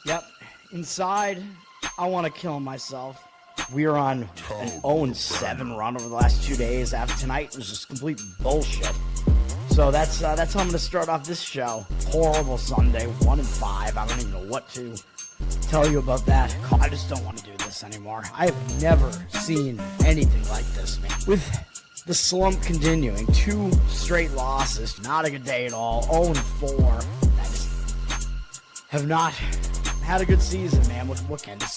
Yep. Inside, I want to kill myself. We are on an 0-7 run over the last 2 days. After tonight was just complete bullshit. So that's how I'm going to start off this show. Horrible Sunday, 1-5. I don't even know what to tell you about that. I just don't want to do this anymore. I have never seen anything like this, man. With the slump continuing, 2 straight losses, not a good day at all. 0-4. I just have not had a good season, man. What kind of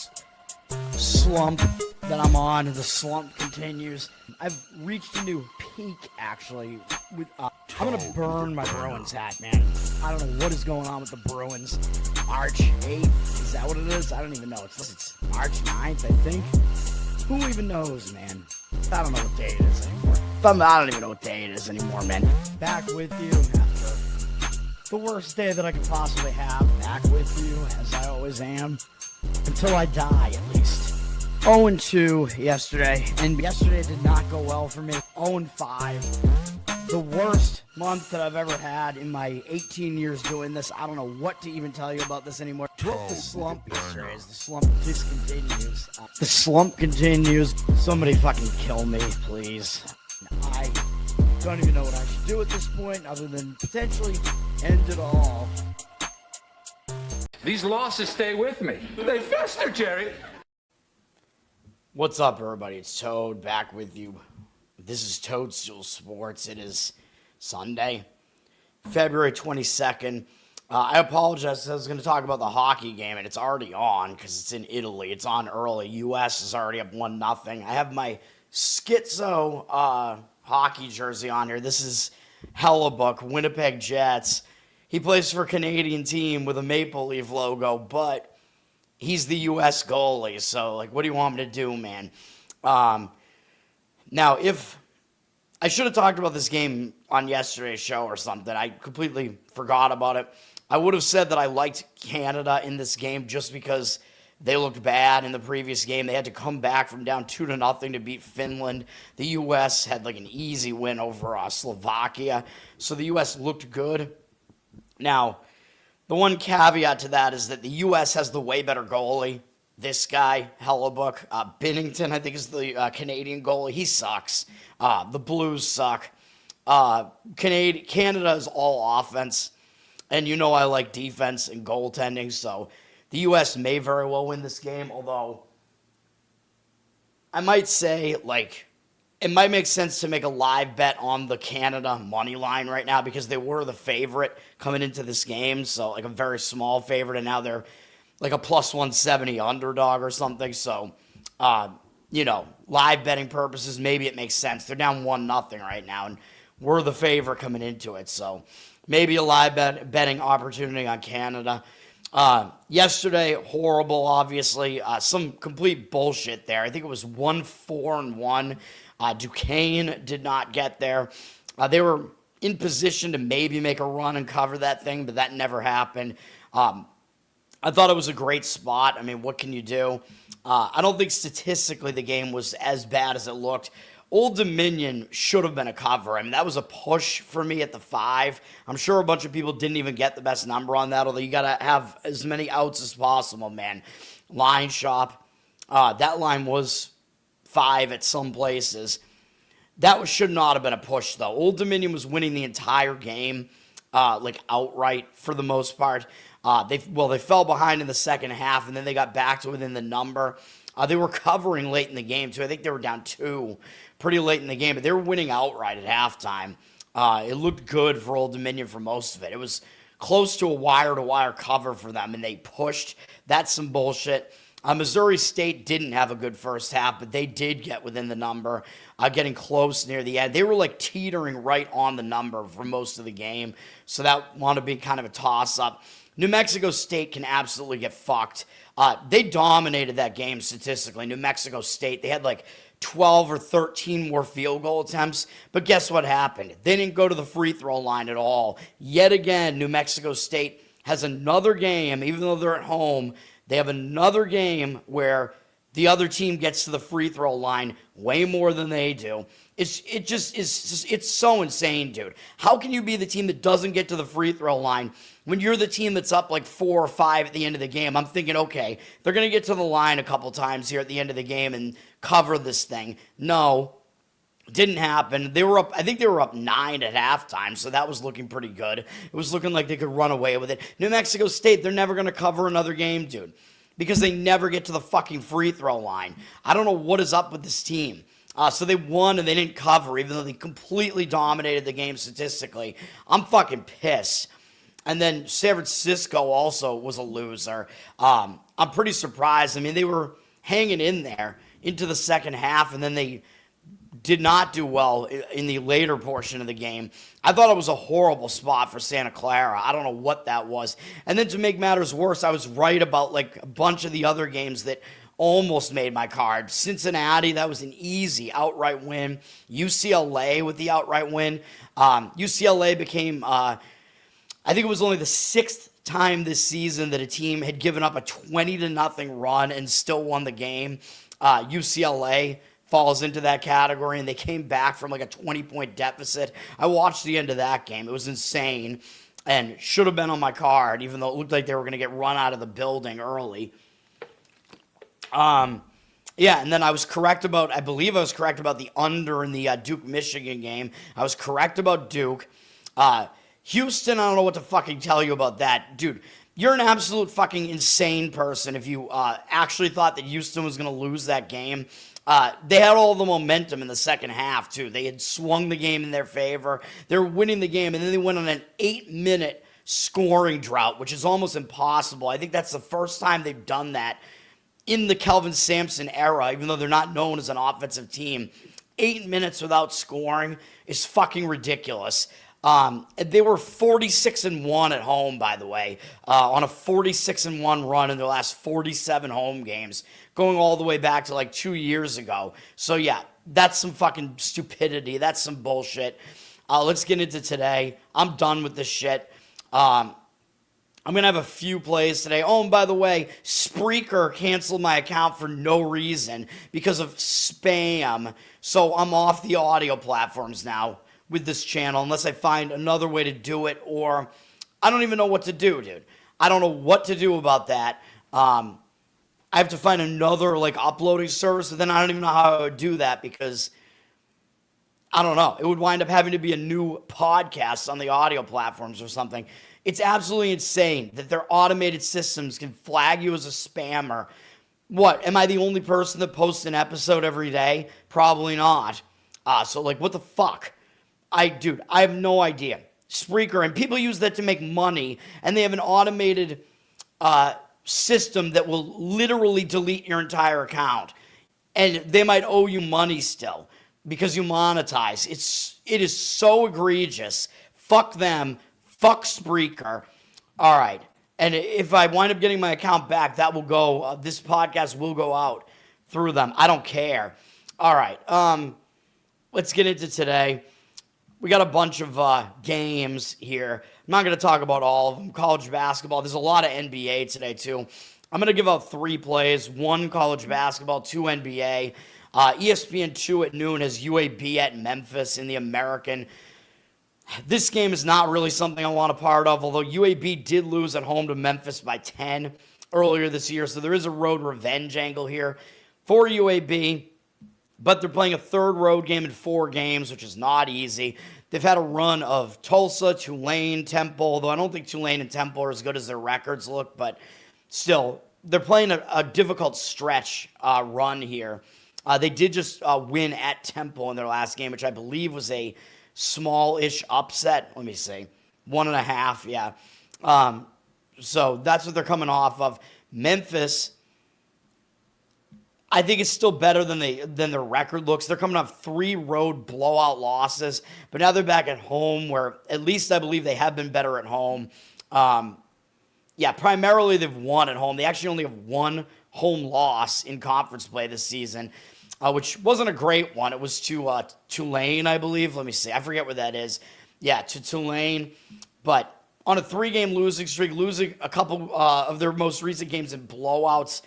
slump that I'm on, and the slump continues. I've reached a new peak, actually. I'm going to burn my Bruins hat, man. I don't know what is going on with the Bruins. March 8th, is that what it is? I don't even know. It's March 9th, I think. Who even knows, man? I don't know what day it is anymore. I don't even know what day it is anymore, man. Back with you after the worst day that I could possibly have. Back with you, as I always am. Until I die, at least. 0-2 yesterday, and yesterday did not go well for me. 0-5. The worst month that I've ever had in my 18 years doing this. I don't know what to even tell you about this anymore. Broke the slump yesterday as the slump just continues. The slump continues. Somebody fucking kill me, please. I don't even know what I should do at this point other than potentially end it all. These losses stay with me. They fester, Jerry. What's up, everybody? It's Toad back with you. This is Toadstool Sports. It is Sunday, February 22nd. I apologize. I was going to talk about the hockey game, and it's already on because it's in Italy. It's on early. U.S. is already up 1-0. I have my Schizo hockey jersey on here. This is Hellebuck, Winnipeg Jets. He plays for a Canadian team with a Maple Leaf logo, but he's the U.S. goalie, so, what do you want me to do, man? Now, if I should have talked about this game on yesterday's show or something. I completely forgot about it. I would have said that I liked Canada in this game just because they looked bad in the previous game. They had to come back from down 2-0 to beat Finland. The U.S. had, an easy win over Slovakia, so the U.S. looked good. Now, the one caveat to that is that the U.S. has the way better goalie. This guy, Hellebuck, Binnington, I think is the Canadian goalie. He sucks. The Blues suck. Canada is all offense. And you know I like defense and goaltending, so the U.S. may very well win this game, although I might say, it might make sense to make a live bet on the Canada money line right now because they were the favorite coming into this game, so a very small favorite, and now they're a plus 170 underdog or something. So, live betting purposes, maybe it makes sense. They're down 1-0 right now, and we're the favorite coming into it. So, maybe a live betting opportunity on Canada. Yesterday, horrible, obviously. Some complete bullshit there. I think it was 1-4-1. Duquesne did not get there. They were in position to maybe make a run and cover that thing, but that never happened. I thought it was a great spot. I mean, what can you do? I don't think statistically the game was as bad as it looked. Old Dominion should have been a cover. I mean, that was a push for me at the 5. I'm sure a bunch of people didn't even get the best number on that, although you got to have as many outs as possible, man. Line shop. That line was 5 at some places. That should not have been a push, though. Old Dominion was winning the entire game, outright for the most part. They fell behind in the second half, and then they got back to within the number. They were covering late in the game, too. I think they were down 2 pretty late in the game, but they were winning outright at halftime. It looked good for Old Dominion for most of it. It was close to a wire-to-wire cover for them, and they pushed. That's some bullshit. Missouri State didn't have a good first half, but they did get within the number, getting close near the end. They were teetering right on the number for most of the game, so that wound up being kind of a toss-up. New Mexico State can absolutely get fucked. They dominated that game statistically. New Mexico State, they had 12 or 13 more field goal attempts, but guess what happened? They didn't go to the free throw line at all. Yet again, New Mexico State has another game, even though they're at home, they have another game where the other team gets to the free throw line way more than they do. It's so insane, dude. How can you be the team that doesn't get to the free throw line When you're the team that's up like 4 or 5 at the end of the game, I'm thinking, okay, they're going to get to the line a couple times here at the end of the game and cover this thing. No, didn't happen. They were up, I think they were up 9 at halftime, so that was looking pretty good. It was looking like they could run away with it. New Mexico State, they're never going to cover another game, dude, because they never get to the fucking free throw line. I don't know what is up with this team. So they won and they didn't cover, even though they completely dominated the game statistically. I'm fucking pissed. And then San Francisco also was a loser. I'm pretty surprised. I mean, they were hanging in there into the second half, and then they did not do well in the later portion of the game. I thought it was a horrible spot for Santa Clara. I don't know what that was. And then to make matters worse, I was right about like a bunch of the other games that almost made my card. Cincinnati, that was an easy outright win. UCLA with the outright win. UCLA became... I think it was only the 6th time this season that a team had given up a 20-0 run and still won the game. UCLA falls into that category, and they came back from like a 20-point deficit. I watched the end of that game. It was insane and should have been on my card, even though it looked like they were going to get run out of the building early. Yeah, and then I believe I was correct about the under in the Duke-Michigan game. I was correct about Duke. Houston, I don't know what to fucking tell you about that. Dude, you're an absolute fucking insane person if you actually thought that Houston was going to lose that game. They had all the momentum in the second half, too. They had swung the game in their favor. They were winning the game, and then they went on an 8-minute scoring drought, which is almost impossible. I think that's the first time they've done that in the Kelvin Sampson era, even though they're not known as an offensive team. 8 minutes without scoring is fucking ridiculous. They were 46-1 at home, by the way, on a 46-1 run in their last 47 home games, going all the way back to like 2 years ago. So yeah, that's some fucking stupidity. That's some bullshit. Let's get into today. I'm done with this shit. I'm going to have a few plays today. Oh, and by the way, Spreaker canceled my account for no reason because of spam. So I'm off the audio platforms now with this channel unless I find another way to do it, or I don't even know what to do, dude. I don't know what to do about that. I have to find another like uploading service, but then I don't even know how I would do that because I don't know. It would wind up having to be a new podcast on the audio platforms or something. It's absolutely insane that their automated systems can flag you as a spammer. What, am I the only person that posts an episode every day? Probably not. So like, what the fuck? Dude, I have no idea. Spreaker, and people use that to make money, and they have an automated system that will literally delete your entire account. And they might owe you money still because you monetize. It is so egregious. Fuck them. Fuck Spreaker. All right. And if I wind up getting my account back, that will go, this podcast will go out through them. I don't care. All right. Let's get into today. We got a bunch of games here. I'm not going to talk about all of them. College basketball. There's a lot of NBA today, too. I'm going to give out 3 plays. 1 college basketball, 2 NBA. ESPN 2 at noon has UAB at Memphis in the American. This game is not really something I want a part of, although UAB did lose at home to Memphis by 10 earlier this year, so there is a road revenge angle here for UAB. But they're playing a third road game in 4 games, which is not easy. They've had a run of Tulsa, Tulane, Temple, although I don't think Tulane and Temple are as good as their records look, but still, they're playing a difficult stretch run here. They did just win at Temple in their last game, which I believe was a small-ish upset. Let me see. 1.5, yeah. So that's what they're coming off of. Memphis, I think it's still better than their record looks. They're coming off 3 road blowout losses, but now they're back at home where at least I believe they have been better at home. Yeah, primarily they've won at home. They actually only have 1 home loss in conference play this season, which wasn't a great one. It was to Tulane, I believe. Let me see. I forget where that is. Yeah, to Tulane. But on a 3-game losing streak, losing a couple of their most recent games in blowouts,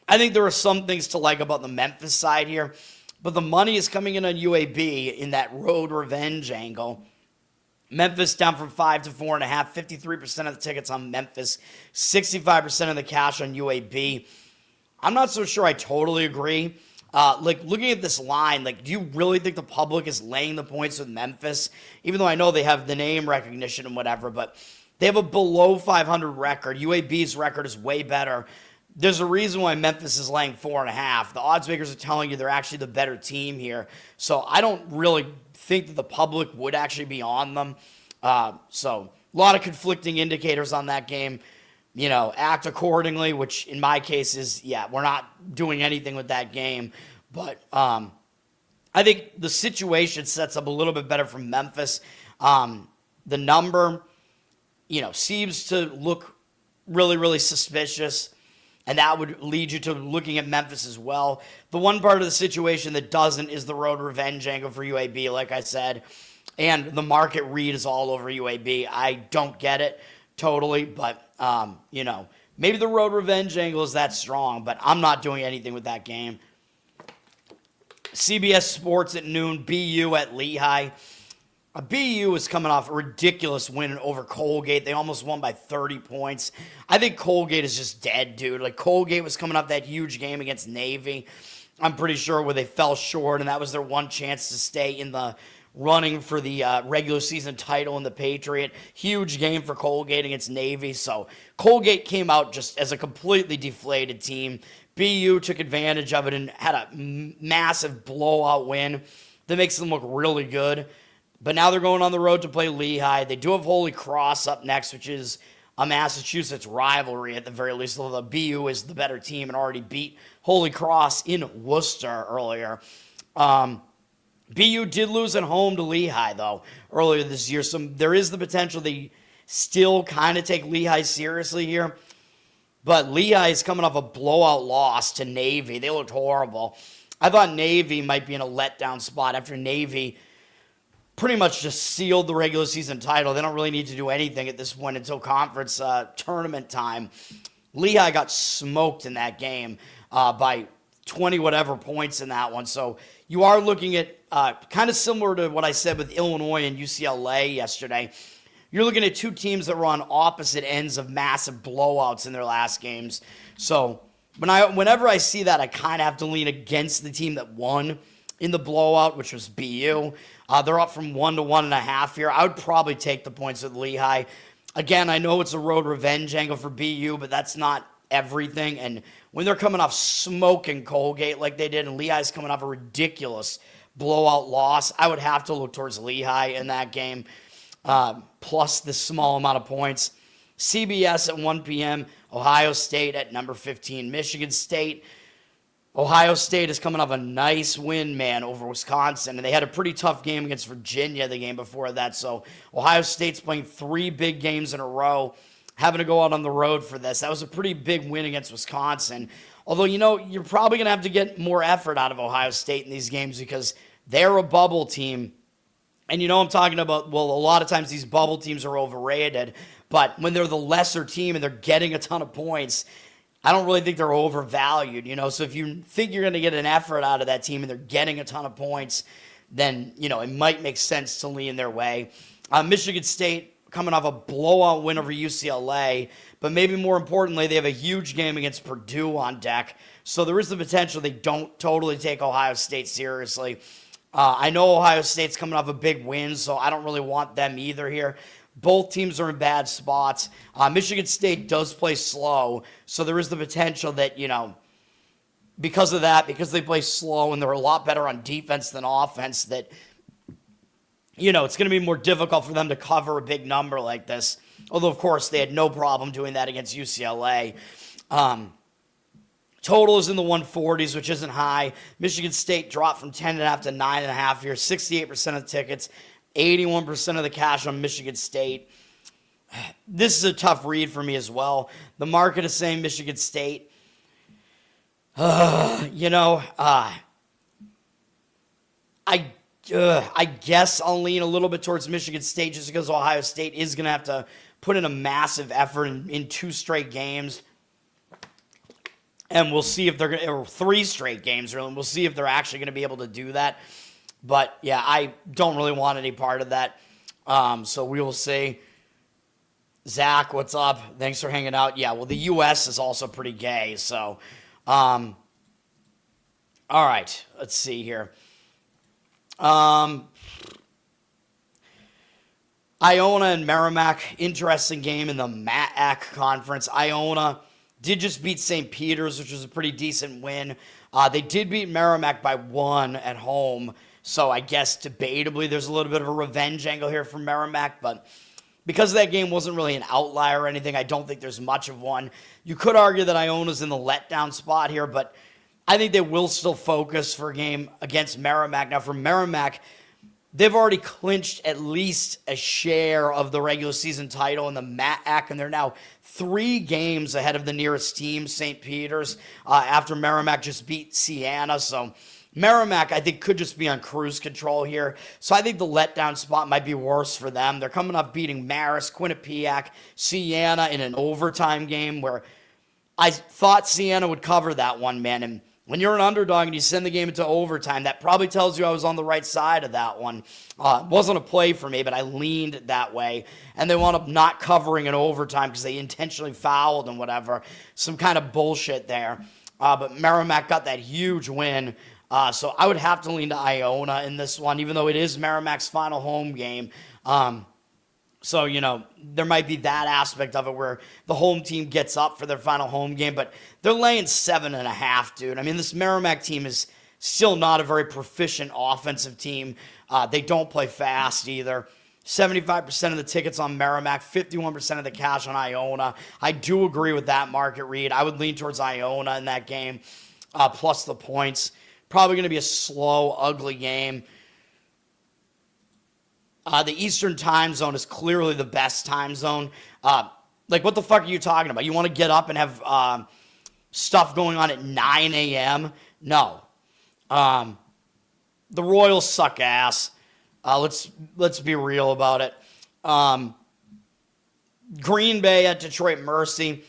I think there are some things to like about the Memphis side here, but the money is coming in on UAB in that road revenge angle. Memphis down from 5 to 4.5. 53% of the tickets on Memphis. 65% of the cash on UAB. I'm not so sure I totally agree. Looking at this line, do you really think the public is laying the points with Memphis? Even though I know they have the name recognition and whatever, but they have a below 500 record. UAB's record is way better. There's a reason why Memphis is laying 4.5. The odds makers are telling you they're actually the better team here. So I don't really think that the public would actually be on them. So a lot of conflicting indicators on that game. Act accordingly, which in my case is, we're not doing anything with that game. But I think the situation sets up a little bit better for Memphis. The number, seems to look really, really suspicious. And that would lead you to looking at Memphis as well. The one part of the situation that doesn't is the road revenge angle for UAB, like I said. And the market read is all over UAB. I don't get it totally, but, maybe the road revenge angle is that strong, but I'm not doing anything with that game. CBS Sports at noon, BU at Lehigh. BU is coming off a ridiculous win over Colgate. They almost won by 30 points. I think Colgate is just dead, dude. Colgate was coming off that huge game against Navy. I'm pretty sure where they fell short, and that was their one chance to stay in the running for the regular season title in the Patriot. Huge game for Colgate against Navy. So Colgate came out just as a completely deflated team. BU took advantage of it and had a massive blowout win that makes them look really good. But now they're going on the road to play Lehigh. They do have Holy Cross up next, which is a Massachusetts rivalry at the very least, although BU is the better team and already beat Holy Cross in Worcester earlier. BU did lose at home to Lehigh, though, earlier this year, so there is the potential they still kind of take Lehigh seriously here. But Lehigh is coming off a blowout loss to Navy. They looked horrible. I thought Navy might be in a letdown spot after Navy pretty much just sealed the regular season title. They don't really need to do anything at this point until conference tournament time. Lehigh got smoked in that game by 20 whatever points in that one. So you are looking at kind of similar to what I said with Illinois and UCLA yesterday. You're looking at two teams that were on opposite ends of massive blowouts in their last games. So whenever I see that, I kind of have to lean against the team that won in the blowout, which was BU. They're up from 1 to 1.5 here. I would probably take the points with Lehigh. Again, I know it's a road revenge angle for BU, but that's not everything. And when they're coming off smoking Colgate like they did, and Lehigh's coming off a ridiculous blowout loss, I would have to look towards Lehigh in that game, plus the small amount of points. CBS at 1 p.m., Ohio State at number 15, Michigan State. Ohio State is coming off a nice win, man, over Wisconsin, and they had a pretty tough game against Virginia the game before that. So Ohio State's playing 3 big games in a row, having to go out on the road for this. That was a pretty big win against Wisconsin. Although, you're probably going to have to get more effort out of Ohio State in these games because they're a bubble team. And I'm talking about, well, a lot of times these bubble teams are overrated, but when they're the lesser team and they're getting a ton of points, I don't really think they're overvalued, So if you think you're going to get an effort out of that team and they're getting a ton of points, then, it might make sense to lean their way. Michigan State coming off a blowout win over UCLA, but maybe more importantly, they have a huge game against Purdue on deck. So there is the potential they don't totally take Ohio State seriously. I know Ohio State's coming off a big win, so I don't really want them either here. Both teams are in bad spots. Michigan State does play slow, so there is the potential that, because of that, because they play slow and they're a lot better on defense than offense, that, it's going to be more difficult for them to cover a big number like this. Although, of course, they had no problem doing that against UCLA. Total is in the 140s, which isn't high. Michigan State dropped from 10.5 to 9.5 here. 68% of the tickets. 81% of the cash on Michigan State. This is a tough read for me as well. The market is saying Michigan State. I guess I'll lean a little bit towards Michigan State just because Ohio State is going to have to put in a massive effort in 2 straight games. And we'll see if they're going to, or 3 straight games, really. And we'll see if they're actually going to be able to do that. But, yeah, I don't really want any part of that. So we will see. Zach, what's up? Thanks for hanging out. Yeah, well, the U.S. is also pretty gay. So, all right, let's see here. Iona and Merrimack, interesting game in the MAAC conference. Iona did just beat St. Peter's, which was a pretty decent win. They did beat Merrimack by 1 at home, so I guess debatably there's a little bit of a revenge angle here from Merrimack, but because that game wasn't really an outlier or anything, I don't think there's much of one. You could argue that Iona's in the letdown spot here, but I think they will still focus for a game against Merrimack. Now, for Merrimack, they've already clinched at least a share of the regular season title in the MAAC, and they're now 3 games ahead of the nearest team, St. Peter's, after Merrimack just beat Siena. So Merrimack, I think, could just be on cruise control here. So I think the letdown spot might be worse for them. They're coming up beating Marist, Quinnipiac, Siena in an overtime game where I thought Siena would cover that one, man. And when you're an underdog and you send the game into overtime, that probably tells you I was on the right side of that one. It wasn't a play for me, but I leaned that way. And they wound up not covering in overtime because they intentionally fouled and whatever. Some kind of bullshit there. But Merrimack got that huge win. So I would have to lean to Iona in this one, even though it is Merrimack's final home game. So, there might be that aspect of it where the home team gets up for their final home game, but they're laying 7.5, dude. I mean, this Merrimack team is still not a very proficient offensive team. They don't play fast either. 75% of the tickets on Merrimack, 51% of the cash on Iona. I do agree with that market read. I would lean towards Iona in that game, plus the points. Probably going to be a slow, ugly game. The Eastern time zone is clearly the best time zone. What the fuck are you talking about? You want to get up and have stuff going on at 9 a.m.? No. The Royals suck ass. Let's be real about it. Green Bay at Detroit Mercy.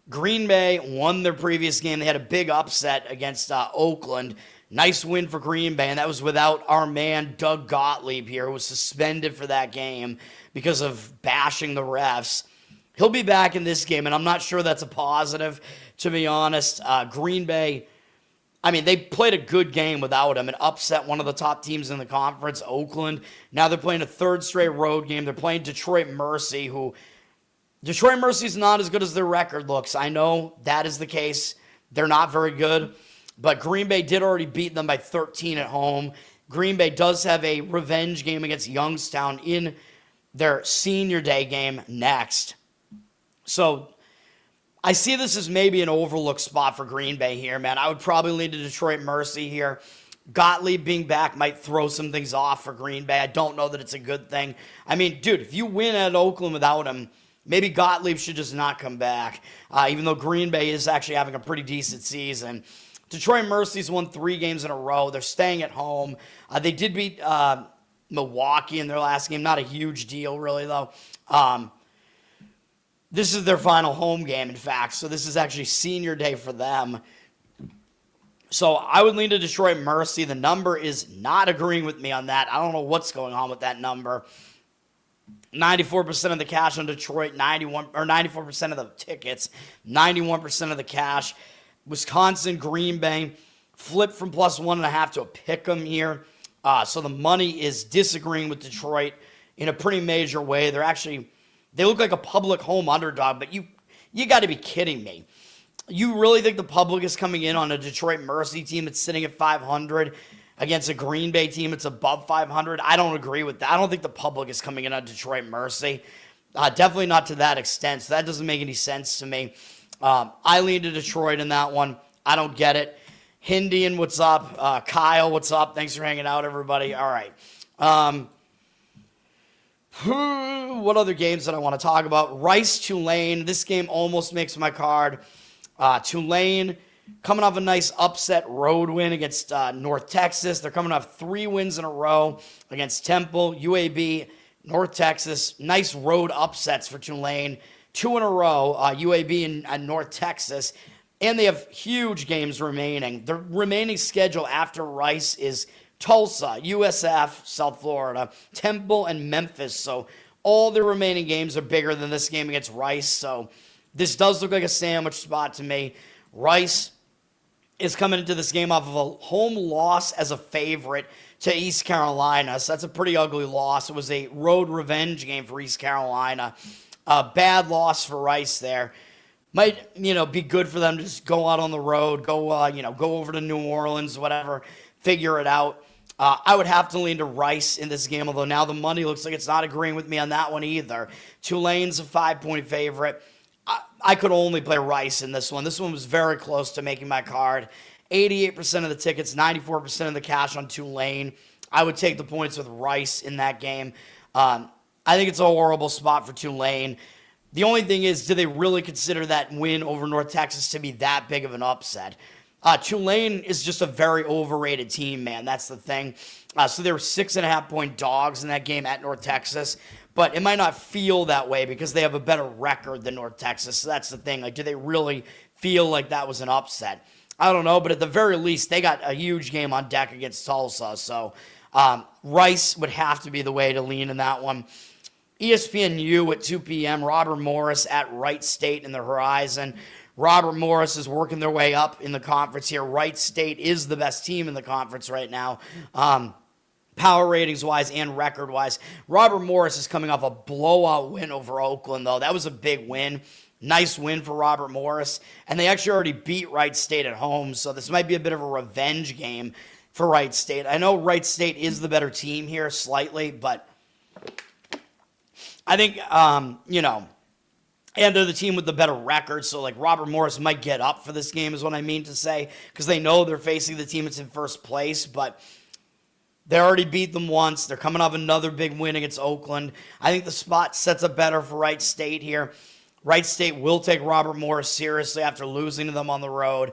Green Bay won their previous game. They had a big upset against Oakland. Nice win for Green Bay, and that was without our man Doug Gottlieb here, who was suspended for that game because of bashing the refs. He'll be back in this game, and I'm not sure that's a positive, to be honest. Green Bay, I mean, they played a good game without him and upset one of the top teams in the conference, Oakland. Now they're playing a third straight road game. They're playing Detroit Mercy, who Detroit Mercy is not as good as their record looks. I know that is the case. They're not very good. But Green Bay did already beat them by 13 at home. Green Bay does have a revenge game against Youngstown in their senior day game next. So I see this as maybe an overlooked spot for Green Bay here, man. I would probably lean to Detroit Mercy here. Gottlieb being back might throw some things off for Green Bay. I don't know that it's a good thing. I mean, dude, if you win at Oakland without him, maybe Gottlieb should just not come back, even though Green Bay is actually having a pretty decent season. Detroit Mercy's won 3 games in a row. They're staying at home. They did beat Milwaukee in their last game. Not a huge deal, really, though. This is their final home game, in fact. So this is actually senior day for them. So I would lean to Detroit Mercy. The number is not agreeing with me on that. I don't know what's going on with that number. 94% of the cash on Detroit, 94% of the tickets, 91% of the cash. Wisconsin, Green Bay, flip from plus 1.5 to a pick'em here. So the money is disagreeing with Detroit in a pretty major way. They look like a public home underdog, but you got to be kidding me. You really think the public is coming in on a Detroit Mercy team that's sitting at 500 against a Green Bay team that's above 500? I don't agree with that. I don't think the public is coming in on Detroit Mercy. Definitely not to that extent. So that doesn't make any sense to me. I lean to Detroit in that one. I don't get it. Hindian, what's up? Kyle, what's up? Thanks for hanging out, everybody. All right. What other games that I want to talk about? Rice, Tulane. This game almost makes my card. Tulane coming off a nice upset road win against North Texas. They're coming off 3 wins in a row against Temple, UAB, North Texas. Nice road upsets for Tulane. 2 in a row, UAB and North Texas. And they have huge games remaining. The remaining schedule after Rice is Tulsa, USF, South Florida, Temple, and Memphis. So all the remaining games are bigger than this game against Rice. So this does look like a sandwich spot to me. Rice is coming into this game off of a home loss as a favorite to East Carolina. So that's a pretty ugly loss. It was a road revenge game for East Carolina. A bad loss for Rice there. Might, be good for them to just go out on the road, go over to New Orleans, whatever, figure it out. I would have to lean to Rice in this game, although now the money looks like it's not agreeing with me on that one either. Tulane's a 5-point favorite. I could only play Rice in this one. This one was very close to making my card. 88% of the tickets, 94% of the cash on Tulane. I would take the points with Rice in that game. I think it's a horrible spot for Tulane. The only thing is, do they really consider that win over North Texas to be that big of an upset? Tulane is just a very overrated team, man. That's the thing. So they were 6.5-point dogs in that game at North Texas. But it might not feel that way because they have a better record than North Texas. So that's the thing. Like, do they really feel like that was an upset? I don't know. But at the very least, they got a huge game on deck against Tulsa. So Rice would have to be the way to lean in that one. ESPNU at 2 p.m. Robert Morris at Wright State in the horizon. Robert Morris is working their way up in the conference here. Wright State is the best team in the conference right now. Power ratings-wise and record-wise. Robert Morris is coming off a blowout win over Oakland, though. That was a big win. Nice win for Robert Morris. And they actually already beat Wright State at home, so this might be a bit of a revenge game for Wright State. I know Wright State is the better team here slightly, but I think, and they're the team with the better record, so like Robert Morris might get up for this game is what I mean to say, because they know they're facing the team that's in first place, but they already beat them once. They're coming off another big win against Oakland. I think the spot sets up better for Wright State here. Wright State will take Robert Morris seriously after losing to them on the road.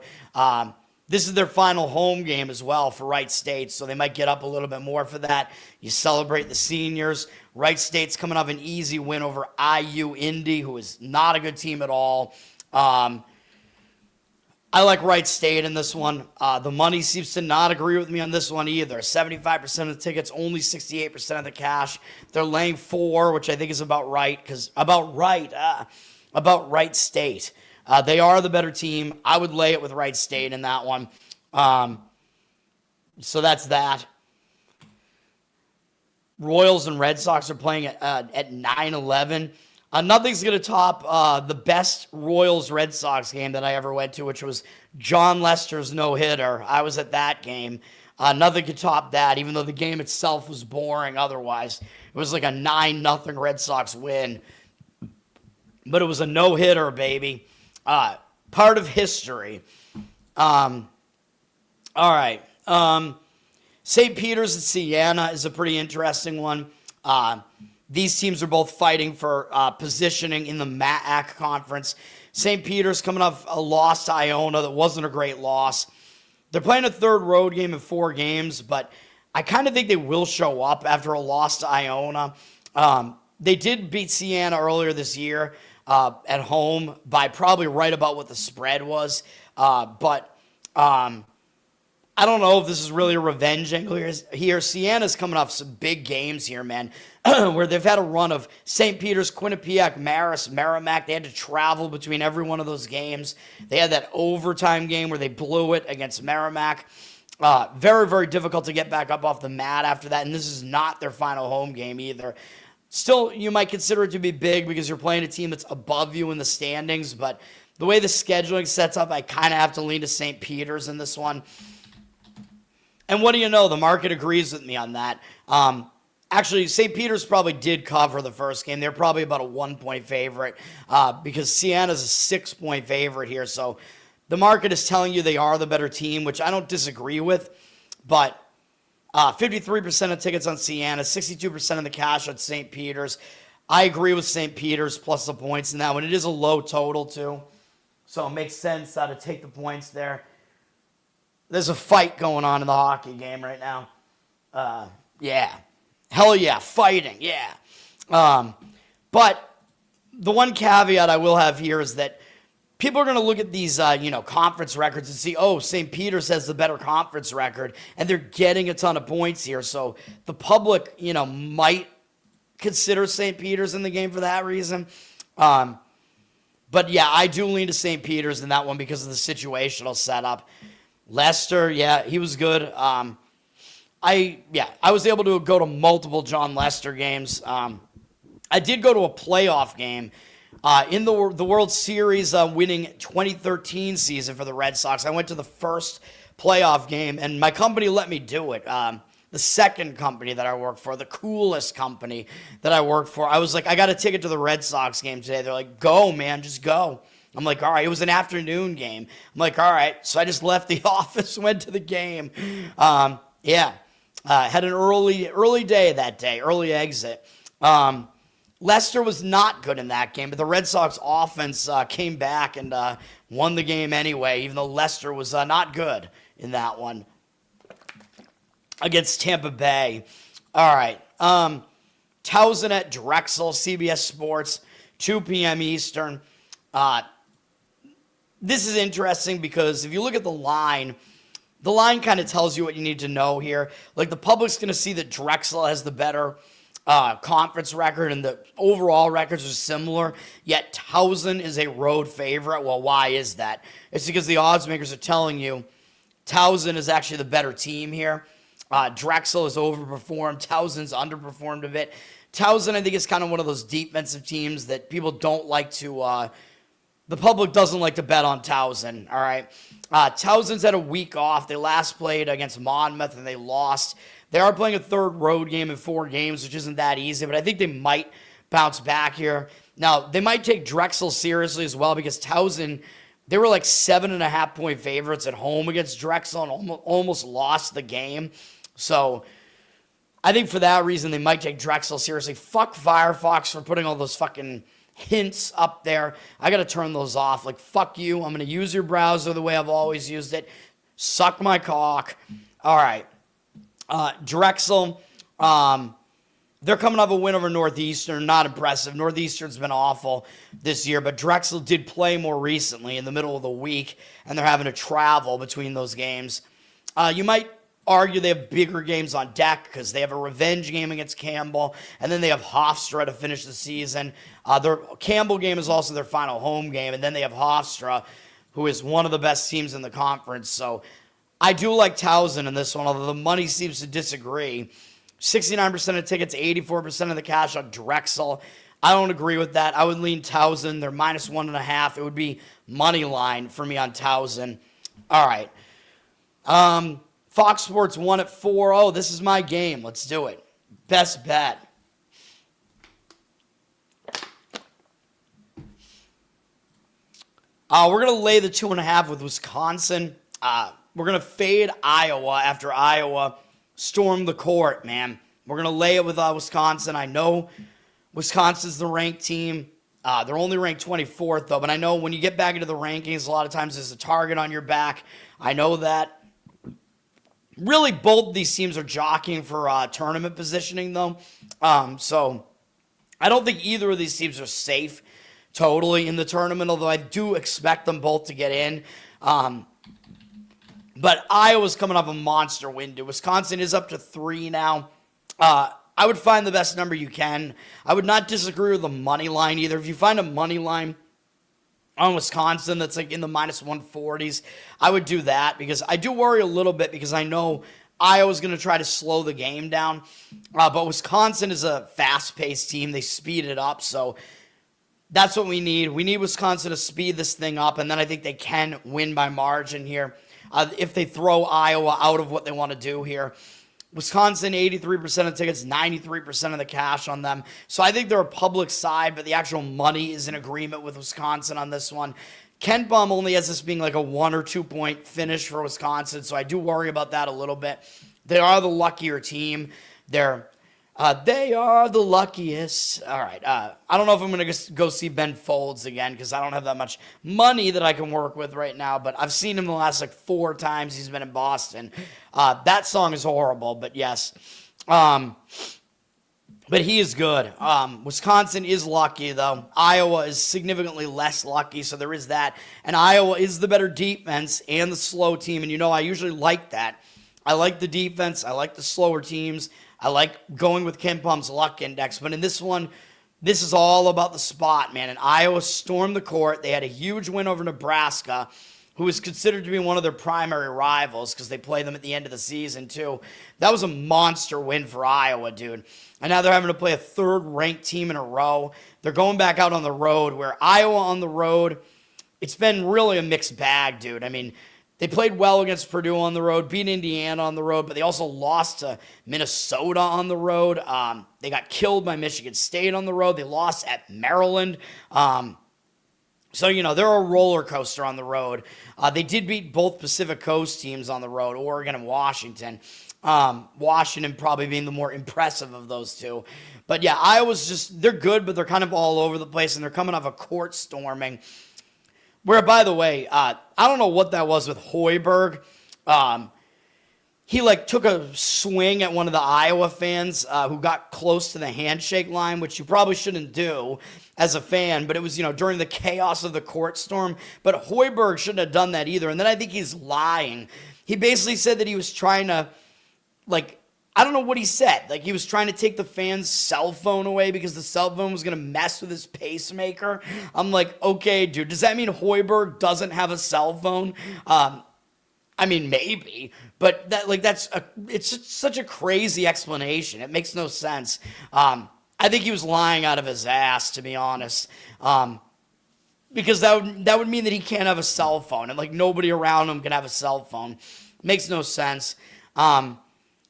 This is their final home game as well for Wright State, so they might get up a little bit more for that. You celebrate the seniors. Wright State's coming off an easy win over IU Indy, who is not a good team at all. I like Wright State in this one. The money seems to not agree with me on this one either. 75% of the tickets, only 68% of the cash. They're laying 4, which I think is about right, about Wright State. They are the better team. I would lay it with Wright State in that one. So that's that. Royals and Red Sox are playing at 9-11. Nothing's going to top the best Royals-Red Sox game that I ever went to, which was John Lester's no-hitter. I was at that game. Nothing could top that, even though the game itself was boring otherwise. It was like a 9-0 Red Sox win. But it was a no-hitter, baby. Part of history. All right. St. Peter's and Siena is a pretty interesting one. These teams are both fighting for positioning in the MAAC conference. St. Peter's coming off a loss to Iona that wasn't a great loss. They're playing a third road game in 4 games, but I kind of think they will show up after a loss to Iona. They did beat Siena earlier this year at home by probably right about what the spread was. But I don't know if this is really a revenge angle here. Siena's coming off some big games here, man, where they've had a run of St. Peter's, Quinnipiac, Marist, Merrimack. They had to travel between every one of those games. They had that overtime game where they blew it against Merrimack. Very, very difficult to get back up off the mat after that, and this is not their final home game either. Still, you might consider it to be big because you're playing a team that's above you in the standings, but the way the scheduling sets up, I kind of have to lean to St. Peter's in this one. And what do you know? The market agrees with me on that. Actually, St. Peter's probably did cover the first game. They're probably about a 1-point favorite because Siena's a 6-point favorite here. So the market is telling you they are the better team, which I don't disagree with. But 53% of tickets on Siena, 62% of the cash on St. Peter's. I agree with St. Peter's plus the points in that one. It is a low total, too. So it makes sense to take the points there. There's a fight going on in the hockey game right now. Yeah. Hell yeah, fighting, yeah. But the one caveat I will have here is that people are going to look at these, conference records and see, oh, St. Peter's has the better conference record, and they're getting a ton of points here. So the public, might consider St. Peter's in the game for that reason. But yeah, I do lean to St. Peter's in that one because of the situational setup. Leicester, yeah, he was good. I was able to go to multiple John Lester games. I did go to a playoff game in the World Series winning 2013 season for the Red Sox. I went to the first playoff game, and my company let me do it. The second company that I work for, the coolest company that I work for, I was like, I got a ticket to the Red Sox game today. They're like, go, man, just go. I'm like, all right. It was an afternoon game. I'm like, all right. So I just left the office, went to the game. Had an early day that day, early exit. Leicester was not good in that game, but the Red Sox offense came back and won the game anyway, even though Leicester was not good in that one against Tampa Bay. All right. Towson at Drexel, CBS Sports, 2 p.m. Eastern. This is interesting because if you look at the line kind of tells you what you need to know here. Like, the public's going to see that Drexel has the better conference record, and the overall records are similar, yet Towson is a road favorite. Well, why is that? It's because the odds makers are telling you Towson is actually the better team here. Drexel has overperformed. Towson's underperformed a bit. Towson, I think, is kind of one of those defensive teams that people don't like to the public doesn't like to bet on Towson, all right? Towson's had a week off. They last played against Monmouth, and they lost. They are playing a third road game in 4 games, which isn't that easy, but I think they might bounce back here. Now, they might take Drexel seriously as well because Towson, they were like 7.5-point favorites at home against Drexel and almost lost the game. So I think for that reason, they might take Drexel seriously. Fuck Firefox for putting all those fucking hints up there. I got to turn those off. Like, fuck you. I'm going to use your browser the way I've always used it. Suck my cock. All right. Drexel, they're coming off a win over Northeastern. Not impressive. Northeastern's been awful this year, but Drexel did play more recently in the middle of the week, and they're having to travel between those games. You might argue they have bigger games on deck because they have a revenge game against Campbell, and then they have Hofstra to finish the season. Their Campbell game is also their final home game, and then they have Hofstra, who is one of the best teams in the conference. So I do like Towson in this one, although the money seems to disagree. 69% of tickets, 84% of the cash on Drexel. I don't agree with that. I would lean Towson. They're minus 1.5. It would be money line for me on Towson. All right. Fox Sports 1 at 4. Oh, this is my game. Let's do it. Best bet. We're going to lay the 2.5 with Wisconsin. We're going to fade Iowa after Iowa stormed the court, man. We're going to lay it with Wisconsin. I know Wisconsin's the ranked team. They're only ranked 24th, though. But I know when you get back into the rankings, a lot of times there's a target on your back. I know that. Really, both of these teams are jockeying for tournament positioning, though. So I don't think either of these teams are safe totally in the tournament, although I do expect them both to get in. But Iowa's coming off a monster win. Wisconsin is up to 3 now. I would find the best number you can. I would not disagree with the money line either. If you find a money line on Wisconsin that's like in the minus 140s, I would do that because I do worry a little bit because I know Iowa's going to try to slow the game down. But Wisconsin is a fast-paced team. They speed it up, so that's what we need. We need Wisconsin to speed this thing up, and then I think they can win by margin here if they throw Iowa out of what they want to do here. Wisconsin, 83% of tickets, 93% of the cash on them. So I think they're a public side, but the actual money is in agreement with Wisconsin on this one. Ken Bum only has this being like a 1 or 2 point finish for Wisconsin, so I do worry about that a little bit. They are the luckier team. They are the luckiest. All right. I don't know if I'm going to go see Ben Folds again because I don't have that much money that I can work with right now, but I've seen him the last like 4 times he's been in Boston. That song is horrible, but yes. But he is good. Wisconsin is lucky, though. Iowa is significantly less lucky, so there is that. And Iowa is the better defense and the slow team, and I usually like that. I like the defense. I like the slower teams. I like going with Ken Palm's luck index. But in this one, this is all about the spot, man. And Iowa stormed the court. They had a huge win over Nebraska, who is considered to be one of their primary rivals because they play them at the end of the season, too. That was a monster win for Iowa, dude. And now they're having to play a third-ranked team in a row. They're going back out on the road, where Iowa on the road, it's been really a mixed bag, dude. I mean, they played well against Purdue on the road, beat Indiana on the road, but they also lost to Minnesota on the road. They got killed by Michigan State on the road. They lost at Maryland. So, they're a roller coaster on the road. They did beat both Pacific Coast teams on the road, Oregon and Washington. Washington probably being the more impressive of those two. But yeah, Iowa's they're good, but they're kind of all over the place, and they're coming off a court storming. Where, by the way, I don't know what that was with Hoiberg. He took a swing at one of the Iowa fans who got close to the handshake line, which you probably shouldn't do as a fan, but it was, during the chaos of the court storm. But Hoiberg shouldn't have done that either. And then I think he's lying. He basically said that he was trying to, I don't know what he said. He was trying to take the fan's cell phone away because the cell phone was going to mess with his pacemaker. I'm like, okay, dude, does that mean Hoiberg doesn't have a cell phone? I mean, maybe, but it's such a crazy explanation. It makes no sense. I think he was lying out of his ass, to be honest, because that would mean that he can't have a cell phone, and nobody around him can have a cell phone. Makes no sense.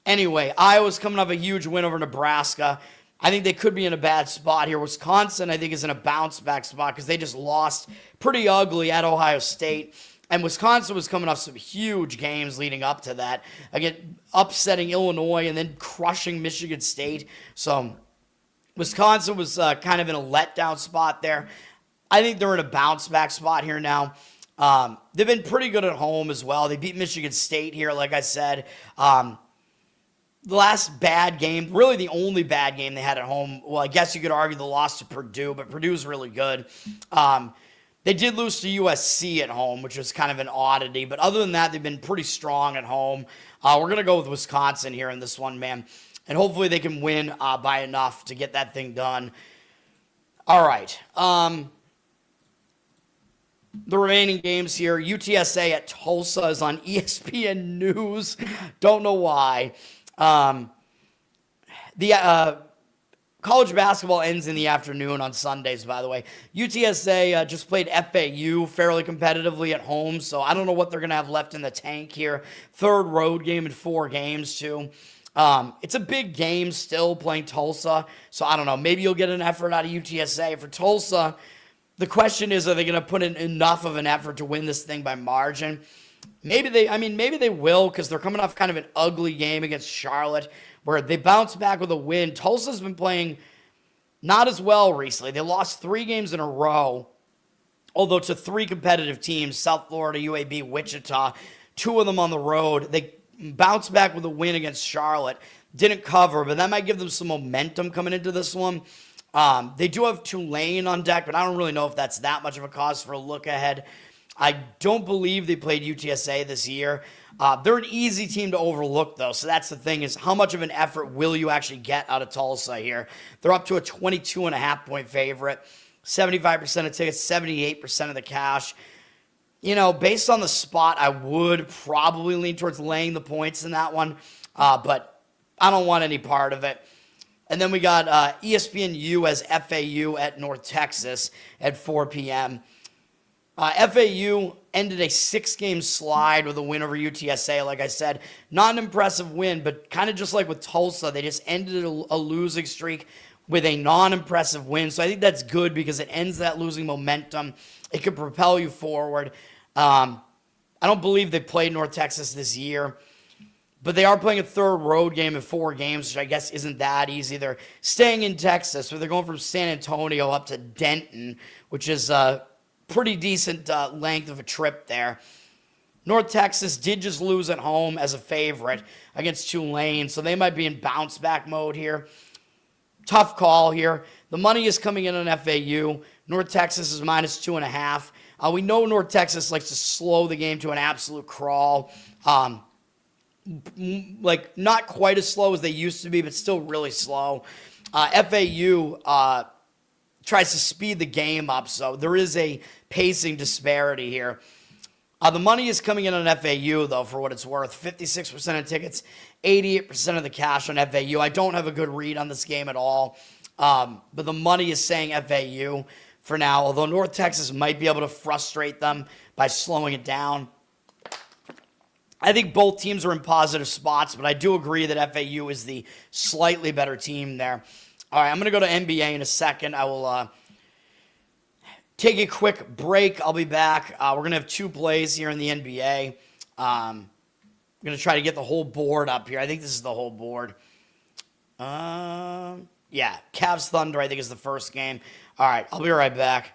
Anyway, Iowa's coming off a huge win over Nebraska. I think they could be in a bad spot here. Wisconsin, I think, is in a bounce-back spot because they just lost pretty ugly at Ohio State. And Wisconsin was coming off some huge games leading up to that. Again, upsetting Illinois and then crushing Michigan State. So Wisconsin was kind of in a letdown spot there. I think they're in a bounce-back spot here now. They've been pretty good at home as well. They beat Michigan State here, like I said. The last bad game, really the only bad game they had at home, well, I guess you could argue the loss to Purdue, but Purdue's really good. They did lose to USC at home, which was kind of an oddity. But other than that, they've been pretty strong at home. We're going to go with Wisconsin here in this one, man. And hopefully they can win by enough to get that thing done. All right. The remaining games here, UTSA at Tulsa is on ESPN News. Don't know why. College basketball ends in the afternoon on Sundays, by the way. UTSA just played FAU fairly competitively at home, so I don't know what they're going to have left in the tank here. Third road game in 4 games, too. It's a big game still playing Tulsa, so I don't know. Maybe you'll get an effort out of UTSA. For Tulsa, the question is, are they going to put in enough of an effort to win this thing by margin? Maybe they will, because they're coming off kind of an ugly game against Charlotte, where they bounced back with a win. Tulsa's been playing not as well recently. They lost 3 games in a row, although to 3 competitive teams, South Florida, UAB, Wichita, 2 of them on the road. They bounced back with a win against Charlotte. Didn't cover, but that might give them some momentum coming into this one. They do have Tulane on deck, but I don't really know if that's that much of a cause for a look ahead. I don't believe they played UTSA this year. They're an easy team to overlook, though. So that's the thing, is how much of an effort will you actually get out of Tulsa here? They're up to a 22.5-point favorite. 75% of tickets, 78% of the cash. Based on the spot, I would probably lean towards laying the points in that one. But I don't want any part of it. And then we got ESPNU as FAU at North Texas at 4 p.m. FAU ended a 6-game slide with a win over UTSA, like I said. Not an impressive win, but kind of just like with Tulsa, they just ended a losing streak with a non-impressive win. So I think that's good because it ends that losing momentum. It could propel you forward. I don't believe they played North Texas this year, but they are playing a third road game in 4 games, which I guess isn't that easy. They're staying in Texas, but they're going from San Antonio up to Denton, which is pretty decent length of a trip there. North Texas did just lose at home as a favorite against Tulane, so they might be in bounce-back mode here. tough call here. The money is coming in on FAU. North Texas is -2.5. We know North Texas likes to slow the game to an absolute crawl. Like not quite as slow as they used to be, but still really slow. FAU tries to speed the game up, so there is a pacing disparity here. The money is coming in on FAU, though, for what it's worth. 56% of tickets, 88% of the cash on FAU. I don't have a good read on this game at all, but the money is saying FAU for now, although North Texas might be able to frustrate them by slowing it down. I think both teams are in positive spots, but I do agree that FAU is the slightly better team there. All right, I'm going to go to NBA in a second. I will take a quick break. I'll be back. We're going to have 2 plays here in the NBA. I'm going to try to get the whole board up here. I think this is the whole board. Yeah, Cavs Thunder, I think, is the first game. All right, I'll be right back.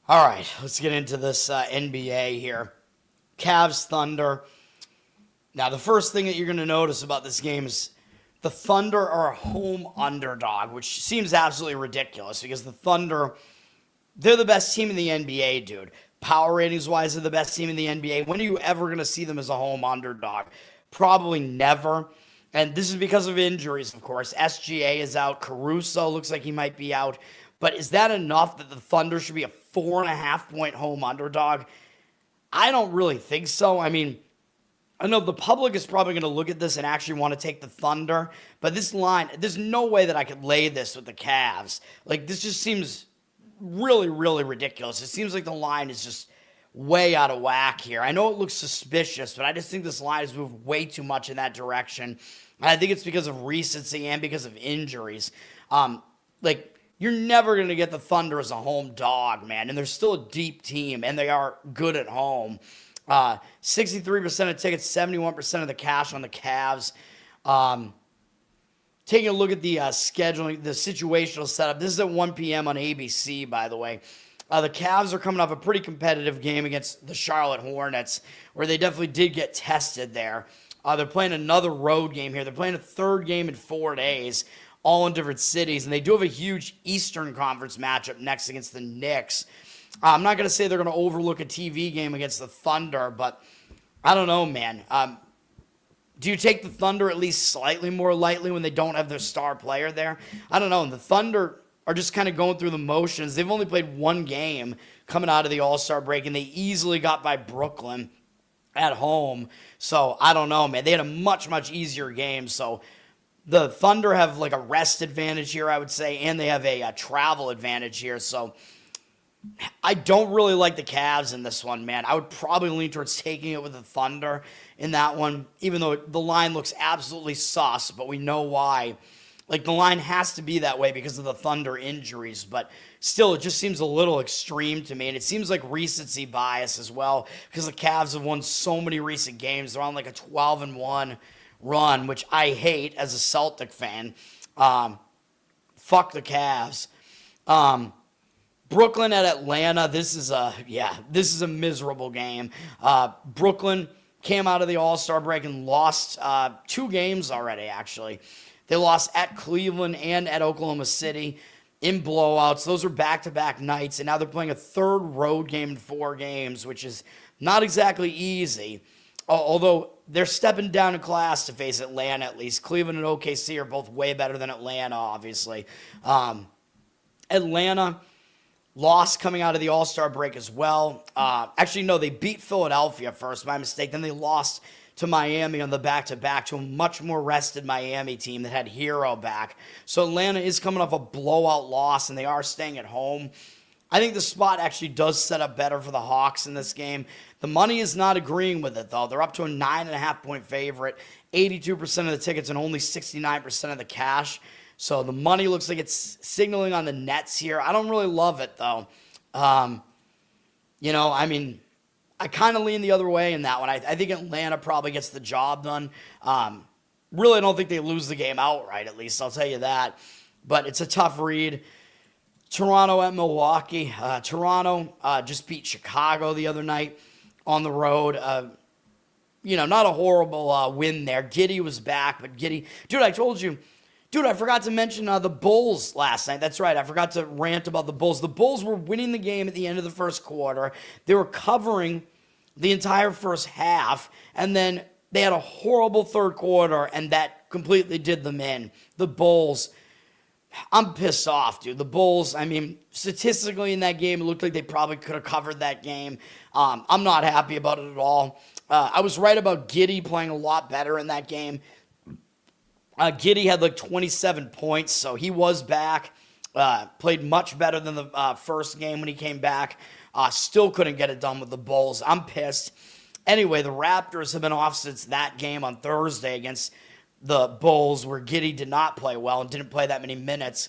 All right, let's get into this NBA here. Cavs Thunder. Now, the first thing that you're going to notice about this game is the Thunder are a home underdog, which seems absolutely ridiculous because the Thunder, they're the best team in the NBA, dude. Power ratings-wise, they're the best team in the NBA. When are you ever going to see them as a home underdog? Probably never. And this is because of injuries, of course. SGA is out. Caruso looks like he might be out. But is that enough that the Thunder should be a 4.5-point home underdog? I don't really think so. I mean, I know the public is probably going to look at this and actually want to take the Thunder, but this line, there's no way that I could lay this with the Cavs. Like, this just seems really, really ridiculous. It seems like the line is just way out of whack here. I know it looks suspicious, but I just think this line has moved way too much in that direction. And I think it's because of recency and because of injuries. You're never going to get the Thunder as a home dog, man. And they're still a deep team, and they are good at home. 63% of tickets, 71% of the cash on the Cavs. Taking a look at the scheduling, the situational setup. This is at 1 p.m. on ABC, by the way. The Cavs are coming off a pretty competitive game against the Charlotte Hornets, where they definitely did get tested there. They're playing another road game here. They're playing a third game in 4 days, all in different cities. And they do have a huge Eastern Conference matchup next against the Knicks. I'm not going to say they're going to overlook a TV game against the Thunder, but I don't know, man. Do you take the Thunder at least slightly more lightly when they don't have their star player there? I don't know. The Thunder are just kind of going through the motions. They've only played 1 game coming out of the All-Star break, and they easily got by Brooklyn at home. So I don't know, man. They had a much, much easier game. So the Thunder have like a rest advantage here, I would say, and they have a travel advantage here. So I don't really like the Cavs in this one, man. I would probably lean towards taking it with the Thunder in that one, even though the line looks absolutely sus, but we know why. Like, the line has to be that way because of the Thunder injuries, but still, it just seems a little extreme to me, and it seems like recency bias as well because the Cavs have won so many recent games. They're on like a 12-1 run, which I hate as a Celtic fan. Fuck the Cavs. Brooklyn at Atlanta. This is a miserable game. Brooklyn came out of the All-Star break and lost 2 games already, actually. They lost at Cleveland and at Oklahoma City in blowouts. Those are back-to-back nights, and now they're playing a third road game in 4 games, which is not exactly easy. although they're stepping down in class to face Atlanta at least. Cleveland and OKC are both way better than Atlanta, obviously. Atlanta lost coming out of the All-Star break as well. Actually, no, they beat Philadelphia first, my mistake. Then they lost to Miami on the back-to-back to a much more rested Miami team that had Hero back. So Atlanta is coming off a blowout loss, and they are staying at home. I think the spot actually does set up better for the Hawks in this game. The money is not agreeing with it, though. They're up to a 9.5-point favorite, 82% of the tickets and only 69% of the cash. So the money looks like it's signaling on the Nets here. I don't really love it, though. I kind of lean the other way in that one. I think Atlanta probably gets the job done. Really, I don't think they lose the game outright, at least. I'll tell you that. But it's a tough read. Toronto at Milwaukee. Toronto just beat Chicago the other night on the road. Not a horrible win there. Giddey was back, but Giddey... Dude, I told you... Dude, I forgot to mention the Bulls last night. That's right. I forgot to rant about the Bulls. The Bulls were winning the game at the end of the first quarter. They were covering the entire first half, and then they had a horrible third quarter, and that completely did them in. The Bulls, I'm pissed off, dude. The Bulls, statistically in that game, it looked like they probably could have covered that game. I'm not happy about it at all. I was right about Giddey playing a lot better in that game. Giddey had like 27 points, so he was back. Played much better than the first game when he came back. Still couldn't get it done with the Bulls. I'm pissed. Anyway, the Raptors have been off since that game on Thursday against the Bulls, where Giddey did not play well and didn't play that many minutes.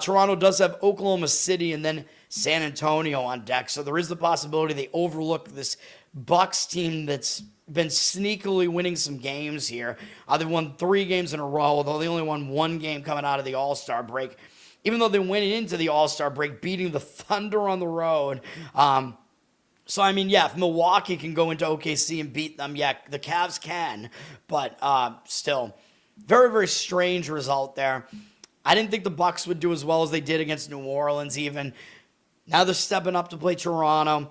Toronto does have Oklahoma City and then San Antonio on deck, so there is the possibility they overlook this Bucks team that's been sneakily winning some games here. They've won 3 games in a row, although they only won 1 game coming out of the All-Star break, even though they went into the All-Star break beating the Thunder on the road. If Milwaukee can go into OKC and beat them, yeah, the Cavs can, but still, very, very strange result there. I didn't think the Bucks would do as well as they did against New Orleans even. Now they're stepping up to play Toronto.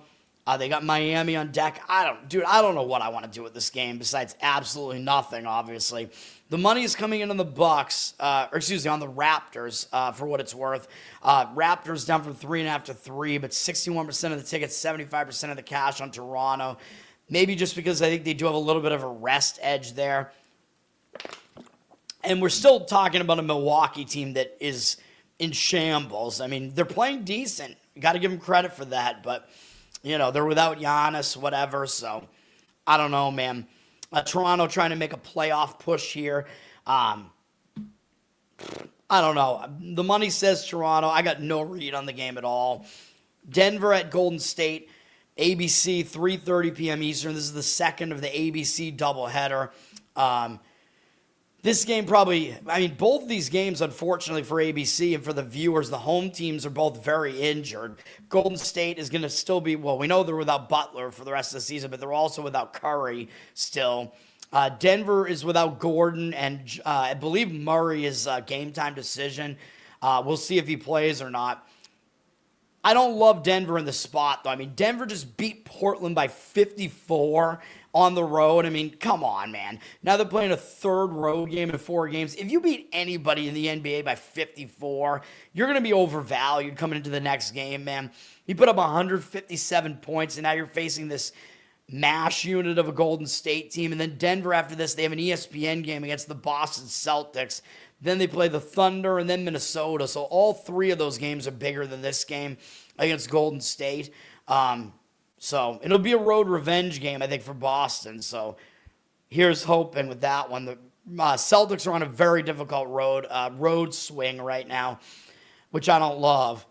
They got Miami on deck. I don't know what I want to do with this game besides absolutely nothing, obviously. The money is coming in on the Bucks, on the Raptors, for what it's worth. Raptors down from 3.5 to 3, but 61% of the tickets, 75% of the cash on Toronto. Maybe just because I think they do have a little bit of a rest edge there. And we're still talking about a Milwaukee team that is in shambles. They're playing decent. You got to give them credit for that, but... they're without Giannis, whatever, so I don't know, man. Toronto trying to make a playoff push here. I don't know. The money says Toronto. I got no read on the game at all. Denver at Golden State, ABC, 3:30 p.m. Eastern. This is the second of the ABC doubleheader. This game probably, both of these games, unfortunately for ABC and for the viewers, the home teams are both very injured. Golden State is going to still be, we know they're without Butler for the rest of the season, but they're also without Curry still. Denver is without Gordon, and I believe Murray is a game-time decision. We'll see if he plays or not. I don't love Denver in the spot, though. Denver just beat Portland by 54 on the road. Come on, man. Now they're playing a third road game in 4 games. If you beat anybody in the NBA by 54, you're going to be overvalued coming into the next game, man. You put up 157 points, and now you're facing this mash unit of a Golden State team. And then Denver, after this, they have an ESPN game against the Boston Celtics. Then they play the Thunder and then Minnesota. So all 3 of those games are bigger than this game against Golden State. So it'll be a road revenge game, I think, for Boston. So here's hoping with that one. The Celtics are on a very difficult road swing right now, which I don't love.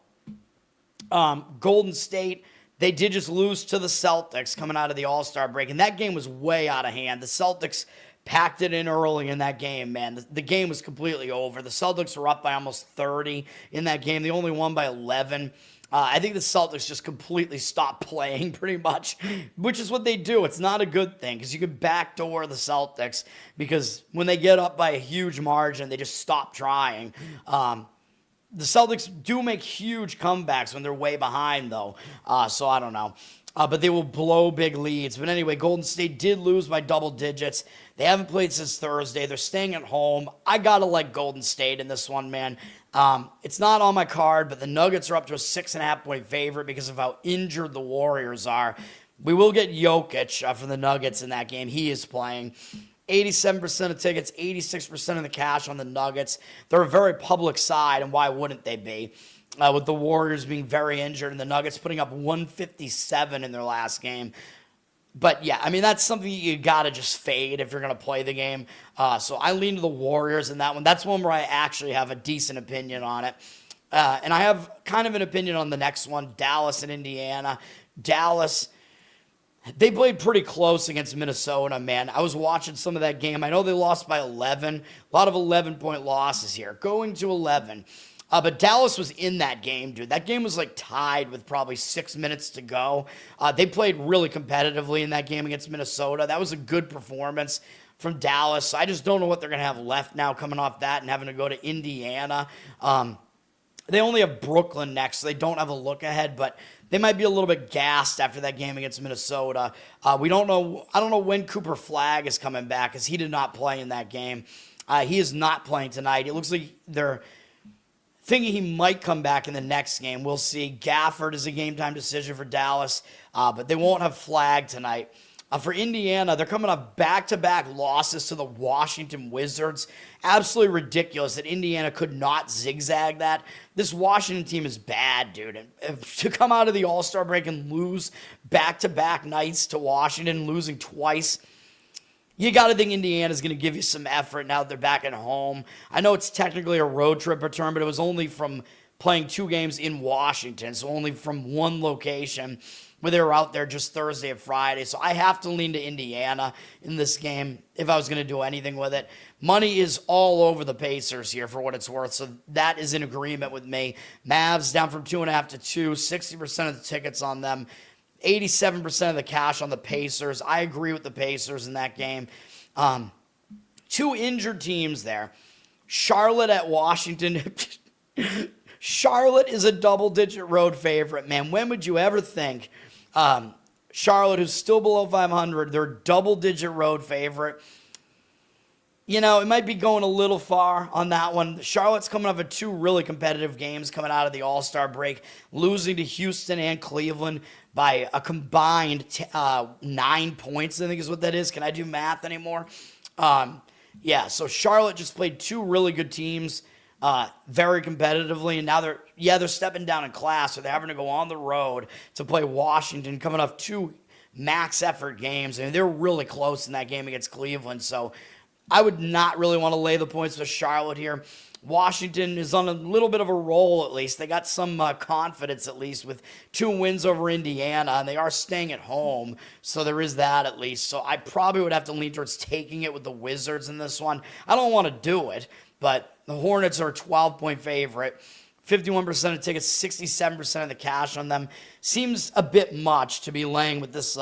Golden State, they did just lose to the Celtics coming out of the All-Star break, and that game was way out of hand. The Celtics packed it in early in that game, man. The game was completely over. The Celtics were up by almost 30 in that game. They only won by 11. I think the Celtics just completely stopped playing pretty much, which is what they do. It's not a good thing because you can backdoor the Celtics because when they get up by a huge margin, they just stop trying. The Celtics do make huge comebacks when they're way behind, though. So I don't know. But they will blow big leads. But anyway, Golden State did lose by double digits. They haven't played since Thursday. They're staying at home. I got to like Golden State in this one, man. It's not on my card, but the Nuggets are up to a 6.5-point favorite because of how injured the Warriors are. We will get Jokic from the Nuggets in that game. He is playing. 87% of tickets, 86% of the cash on the Nuggets. They're a very public side, and why wouldn't they be? With the Warriors being very injured and the Nuggets putting up 157 in their last game. But, yeah, I mean, that's something you got to just fade if you're going to play the game. So I lean to the Warriors in that one. That's one where I actually have a decent opinion on it. And I have kind of an opinion on the next one, Dallas and Indiana. Dallas, they played pretty close against Minnesota, man. I was watching some of that game. I know they lost by 11. A lot of 11-point losses here. Going to 11. But Dallas was in that game, dude. That game was like tied with probably 6 minutes to go. They played really competitively in that game against Minnesota. That was a good performance from Dallas. I just don't know what they're going to have left now coming off that and having to go to Indiana. They only have Brooklyn next, so they don't have a look ahead, but they might be a little bit gassed after that game against Minnesota. We don't know. I don't know when Cooper Flagg is coming back because he did not play in that game. He is not playing tonight. It looks like they're thinking he might come back in the next game. We'll see. Gafford is a game-time decision for Dallas, but they won't have Flagg tonight. For Indiana, they're coming off back-to-back losses to the Washington Wizards. Absolutely ridiculous that Indiana could not zigzag that. This Washington team is bad, dude. And to come out of the All-Star break and lose back-to-back nights to Washington, losing twice, you got to think Indiana's going to give you some effort now that they're back at home. I know it's technically a road trip return, but it was only from playing 2 games in Washington, so only from one location where they were out there just Thursday and Friday. So I have to lean to Indiana in this game if I was going to do anything with it. Money is all over the Pacers here for what it's worth, so that is in agreement with me. Mavs down from 2.5 to 2, 60% of the tickets on them. 87% of the cash on the Pacers. I agree with the Pacers in that game. 2 injured teams there. Charlotte at Washington. Charlotte is a double-digit road favorite, man. When would you ever think Charlotte, who's still below 500, they're a double-digit road favorite? You know, it might be going a little far on that one. Charlotte's coming off of 2 really competitive games coming out of the All-Star break, losing to Houston and Cleveland by a combined 9 points, I think is what that is. Can I do math anymore? Yeah, so Charlotte just played 2 really good teams very competitively, and now they're stepping down in class, so they're having to go on the road to play Washington, coming off 2 max effort games. I mean, they're really close in that game against Cleveland, so I would not really want to lay the points with Charlotte here. Washington is on a little bit of a roll, at least. They got some confidence, at least, with 2 wins over Indiana, and they are staying at home, so there is that, at least. So I probably would have to lean towards taking it with the Wizards in this one. I don't want to do it, but the Hornets are a 12-point favorite. 51% of tickets, 67% of the cash on them. Seems a bit much to be laying with this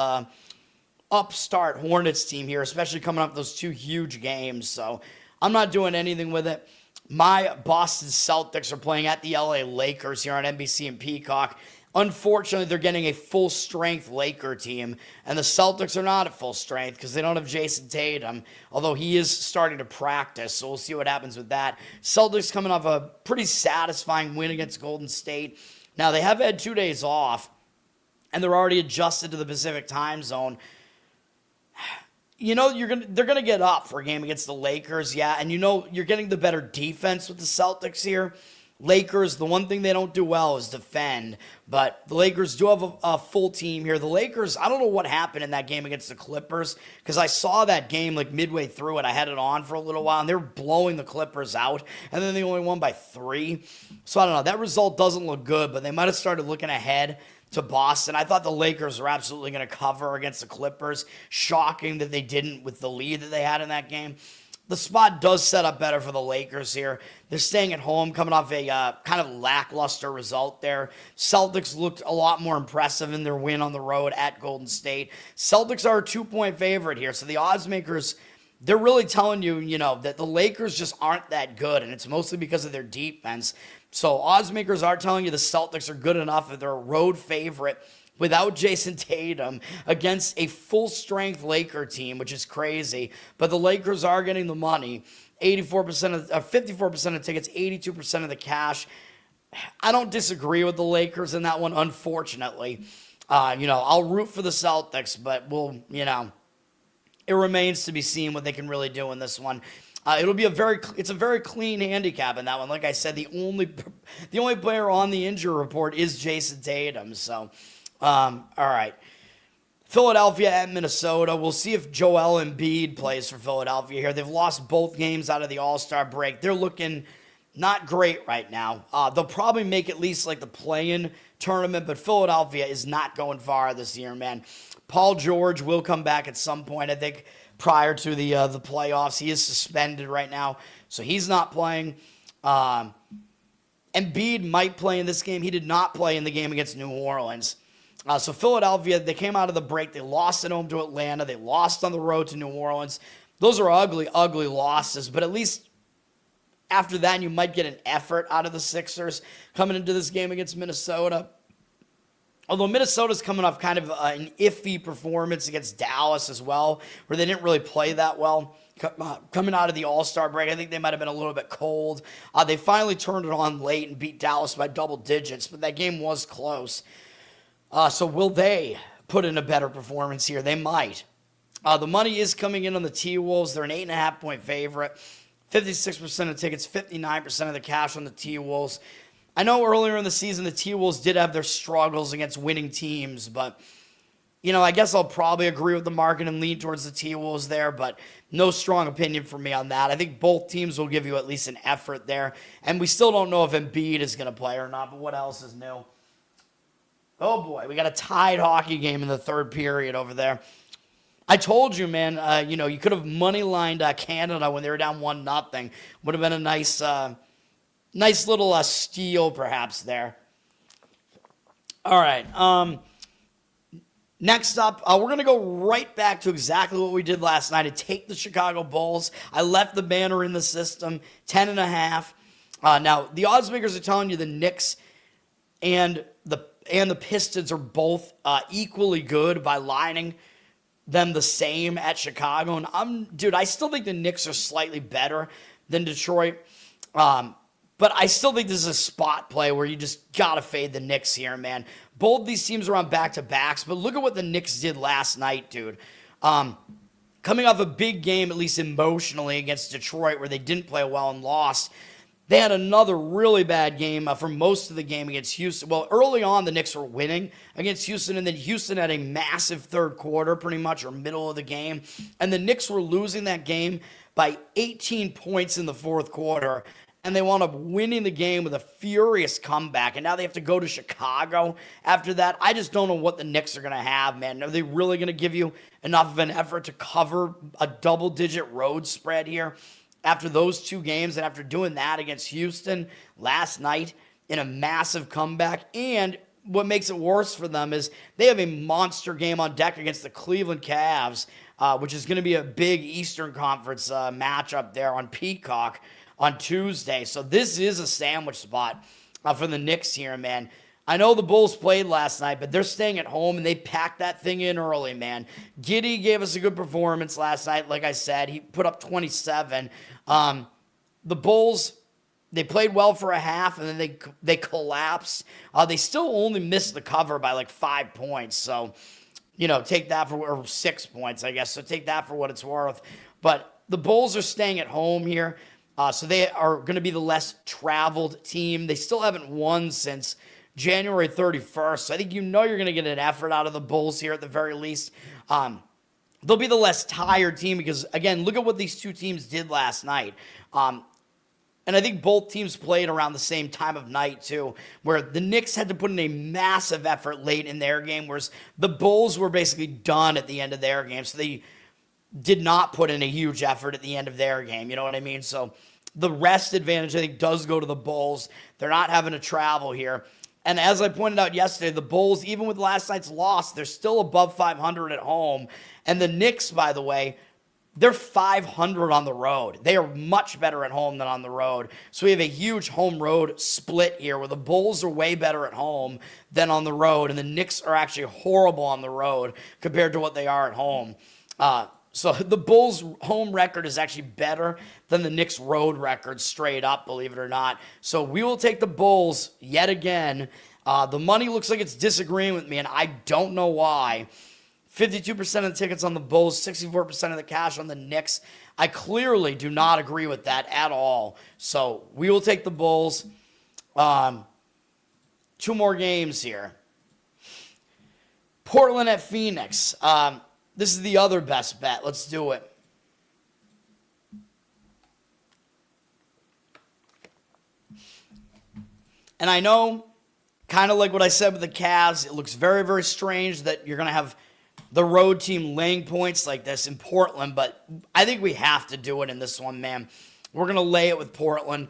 upstart Hornets team here, especially coming off those 2 huge games. So I'm not doing anything with it. My Boston Celtics are playing at the LA Lakers here on NBC and Peacock. Unfortunately, they're getting a full-strength Laker team, and the Celtics are not at full strength because they don't have Jason Tatum, although he is starting to practice, so we'll see what happens with that. Celtics coming off a pretty satisfying win against Golden State. Now, they have had 2 days off, and they're already adjusted to the Pacific time zone. You know, they're gonna get up for a game against the Lakers, yeah, and you know you're getting the better defense with the Celtics here. Lakers, the one thing they don't do well is defend, but the Lakers do have a full team here. The Lakers, I don't know what happened in that game against the Clippers, because I saw that game like midway through it. I had it on for a little while, and they were blowing the Clippers out, and then they only won by 3. So I don't know. That result doesn't look good, but they might have started looking ahead to Boston. I thought the Lakers were absolutely going to cover against the Clippers. Shocking that they didn't with the lead that they had in that game. The spot does set up better for the Lakers here. They're staying at home, coming off a kind of lackluster result there. Celtics looked a lot more impressive in their win on the road at Golden State. Celtics are a 2-point favorite here, so the odds makers, they're really telling you, you know, that the Lakers just aren't that good, and it's mostly because of their defense. So odds makers are telling you the Celtics are good enough that they're a road favorite without Jason Tatum against a full-strength Laker team, which is crazy. But the Lakers are getting the money. 54% of tickets, 82% of the cash. I don't disagree with the Lakers in that one, unfortunately. I'll root for the Celtics, but it remains to be seen what they can really do in this one. It's a very clean handicap in that one. Like I said, the only player on the injury report is Jason Tatum. So, all right. Philadelphia at Minnesota. We'll see if Joel Embiid plays for Philadelphia here. They've lost both games out of the All-Star break. They're looking not great right now. They'll probably make at least like the play-in tournament, but Philadelphia is not going far this year, man. Paul George will come back at some point, I think, prior to the playoffs. He is suspended right now, so he's not playing. Embiid might play in this game. He did not play in the game against New Orleans. So Philadelphia, they came out of the break. They lost at home to Atlanta. They lost on the road to New Orleans. Those are ugly, ugly losses, but at least after that, you might get an effort out of the Sixers coming into this game against Minnesota. Although Minnesota's coming off kind of an iffy performance against Dallas as well, where they didn't really play that well. Coming out of the All-Star break, I think they might have been a little bit cold. They finally turned it on late and beat Dallas by double digits, but that game was close. So will they put in a better performance here? They might. The money is coming in on the T-Wolves. They're an 8.5-point favorite. 56% of tickets, 59% of the cash on the T-Wolves. I know earlier in the season the T-Wolves did have their struggles against winning teams, but, I guess I'll probably agree with the market and lean towards the T-Wolves there, but no strong opinion for me on that. I think both teams will give you at least an effort there, and we still don't know if Embiid is going to play or not, but what else is new? Oh, boy, we got a tied hockey game in the third period over there. I told you, man, you could have money-lined Canada when they were down 1-0. Would have been a nice little steal, perhaps, there. All right. Next up, we're going to go right back to exactly what we did last night and take the Chicago Bulls. I left the banner in the system, 10.5. Now, the odds makers are telling you the Knicks and the Pistons are both equally good by lining them the same at Chicago. And I still think the Knicks are slightly better than Detroit. But I still think this is a spot play where you just got to fade the Knicks here, man. Both these teams are on back-to-backs, but look at what the Knicks did last night, dude. Coming off a big game, at least emotionally, against Detroit where they didn't play well and lost. They had another really bad game for most of the game against Houston. Well, early on, the Knicks were winning against Houston, and then Houston had a massive third quarter, pretty much, or middle of the game. And the Knicks were losing that game by 18 points in the fourth quarter, and they wound up winning the game with a furious comeback. And now they have to go to Chicago after that. I just don't know what the Knicks are going to have, man. Are they really going to give you enough of an effort to cover a double-digit road spread here? After those two games and after doing that against Houston last night in a massive comeback. And what makes it worse for them is they have a monster game on deck against the Cleveland Cavs, which is going to be a big Eastern Conference matchup there on Peacock on Tuesday. So this is a sandwich spot for the Knicks here, man. I know the Bulls played last night, but they're staying at home, and they packed that thing in early, man. Giddey gave us a good performance last night. Like I said, he put up 27. The Bulls, they played well for a half, and then they collapsed. They still only missed the cover by like 5 points. So, take that or 6 points, I guess. So take that for what it's worth. But the Bulls are staying at home here. So they are going to be the less traveled team. They still haven't won since January 31st. So I think you're going to get an effort out of the Bulls here at the very least. They'll be the less tired team because, again, look at what these two teams did last night. And I think both teams played around the same time of night, too, where the Knicks had to put in a massive effort late in their game, whereas the Bulls were basically done at the end of their game. So they did not put in a huge effort at the end of their game. You know what I mean? So the rest advantage, I think, does go to the Bulls. They're not having to travel here. And as I pointed out yesterday, the Bulls, even with last night's loss, they're still above 500 at home. And the Knicks, by the way, they're 500 on the road. They are much better at home than on the road. So we have a huge home-road split here where the Bulls are way better at home than on the road, and the Knicks are actually horrible on the road compared to what they are at home. So the Bulls' home record is actually better than the Knicks' road record, straight up, believe it or not. So we will take the Bulls yet again. The money looks like it's disagreeing with me, and I don't know why. 52% of the tickets on the Bulls, 64% of the cash on the Knicks. I clearly do not agree with that at all. So we will take the Bulls. 2 more games here. Portland at Phoenix. This is the other best bet. Let's do it. And I know, kind of like what I said with the Cavs, it looks very, very strange that you're going to have the road team laying points like this in Portland, but I think we have to do it in this one, man. We're going to lay it with Portland.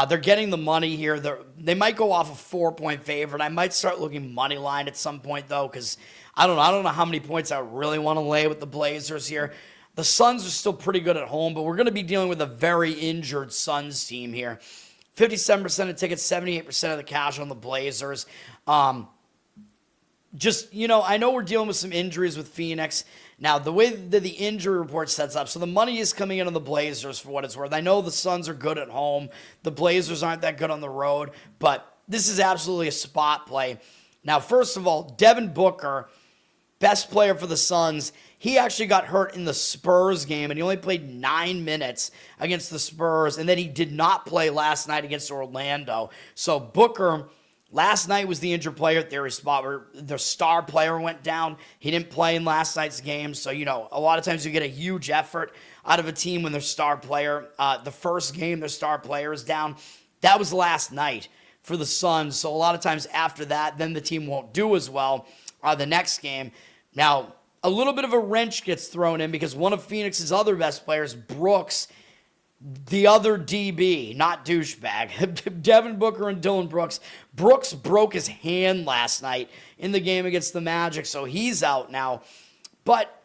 They're getting the money here. They might go off a 4-point favorite. I might start looking money line at some point, though, because I don't know how many points I really want to lay with the Blazers here. The Suns are still pretty good at home, but we're going to be dealing with a very injured Suns team here. 57% of tickets, 78% of the cash on the Blazers. I know we're dealing with some injuries with Phoenix. Now, the way that the injury report sets up, so the money is coming in on the Blazers for what it's worth. I know the Suns are good at home. The Blazers aren't that good on the road, but this is absolutely a spot play. Now, first of all, Devin Booker, best player for the Suns, he actually got hurt in the Spurs game, and he only played 9 minutes against the Spurs, and then he did not play last night against Orlando. So Booker, last night was the injured player theory spot where the star player went down. He didn't play in last night's game. So, a lot of times you get a huge effort out of a team when their star player, the first game their star player is down. That was last night for the Suns. So a lot of times after that, then the team won't do as well the next game. Now, a little bit of a wrench gets thrown in because one of Phoenix's other best players, Brooks, the other DB, not douchebag, Devin Booker and Dylan Brooks. Brooks broke his hand last night in the game against the Magic, so he's out now. But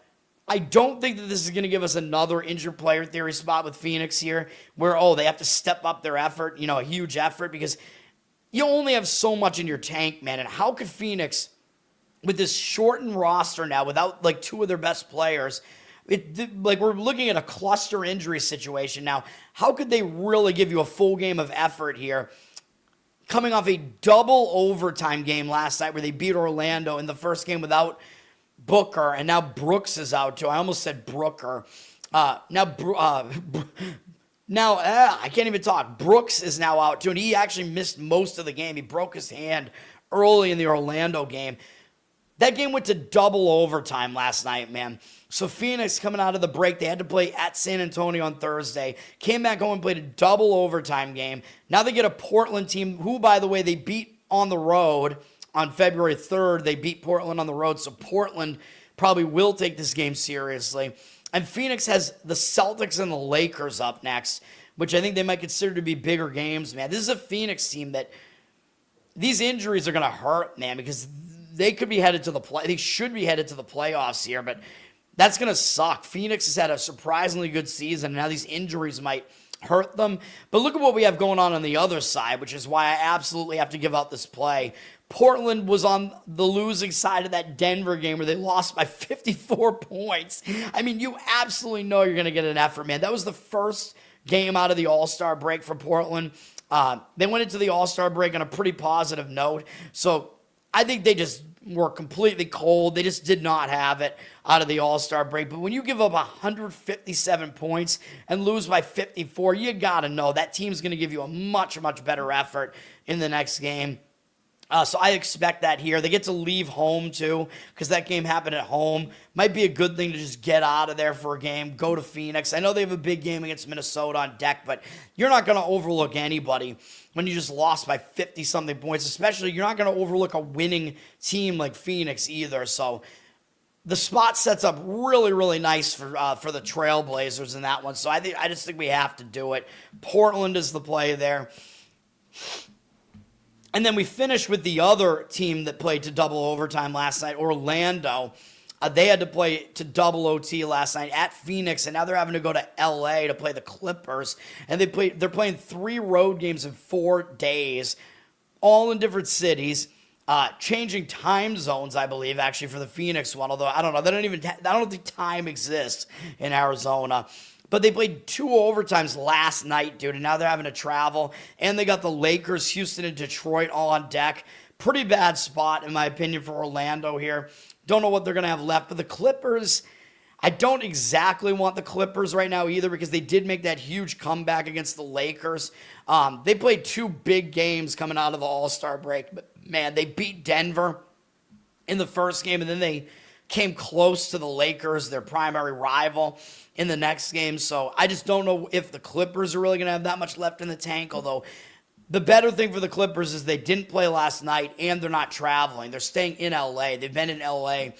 I don't think that this is going to give us another injured player theory spot with Phoenix here where, they have to step up their effort, a huge effort, because you only have so much in your tank, man. And how could Phoenix, with this shortened roster now, without 2 of their best players, we're looking at a cluster injury situation now. How could they really give you a full game of effort here? Coming off a double overtime game last night where they beat Orlando in the first game without Booker, and now Brooks is out too. I almost said Brooker. I can't even talk. Brooks is now out too, and he actually missed most of the game. He broke his hand early in the Orlando game. That game went to double overtime last night, man. So Phoenix, coming out of the break, they had to play at San Antonio on Thursday. Came back home and played a double overtime game. Now they get a Portland team who, by the way, they beat on the road on February 3rd. They beat Portland on the road, so Portland probably will take this game seriously. And Phoenix has the Celtics and the Lakers up next, which I think they might consider to be bigger games, man. This is a Phoenix team that these injuries are going to hurt, man, because they could be headed to they should be headed to the playoffs here, but that's going to suck. Phoenix has had a surprisingly good season, and now these injuries might hurt them. But look at what we have going on the other side, which is why I absolutely have to give out this play. Portland was on the losing side of that Denver game where they lost by 54 points. I mean, you absolutely know you're going to get an effort, man. That was the first game out of the All-Star break for Portland. They went into the All-Star break on a pretty positive note. So I think they just were completely cold. They just did not have it out of the All-Star break. But when you give up 157 points and lose by 54, you got to know that team's going to give you a much, much better effort in the next game. So I expect that here. They get to leave home, too, because that game happened at home. Might be a good thing to just get out of there for a game, go to Phoenix. I know they have a big game against Minnesota on deck, but you're not going to overlook anybody when you just lost by 50-something points, especially you're not going to overlook a winning team like Phoenix either. So the spot sets up really, really nice for the Trailblazers in that one. So I just think we have to do it. Portland is the play there. And then we finish with the other team that played to double overtime last night, Orlando. They had to play to double OT last night at Phoenix, and now they're having to go to LA to play the Clippers. And they're playing 3 road games in 4 days, all in different cities. Changing time zones, I believe, actually, for the Phoenix one. Although I don't know, I don't think time exists in Arizona. But they played 2 overtimes last night, dude, and now they're having to travel. And they got the Lakers, Houston, and Detroit all on deck. Pretty bad spot, in my opinion, for Orlando here. Don't know what they're going to have left. But the Clippers, I don't exactly want the Clippers right now either, because they did make that huge comeback against the Lakers. They played 2 big games coming out of the All-Star break. But, man, they beat Denver in the first game, and then they came close to the Lakers, their primary rival, in the next game. So I just don't know if the Clippers are really going to have that much left in the tank, although the better thing for the Clippers is they didn't play last night and they're not traveling. They're staying in LA. They've been in LA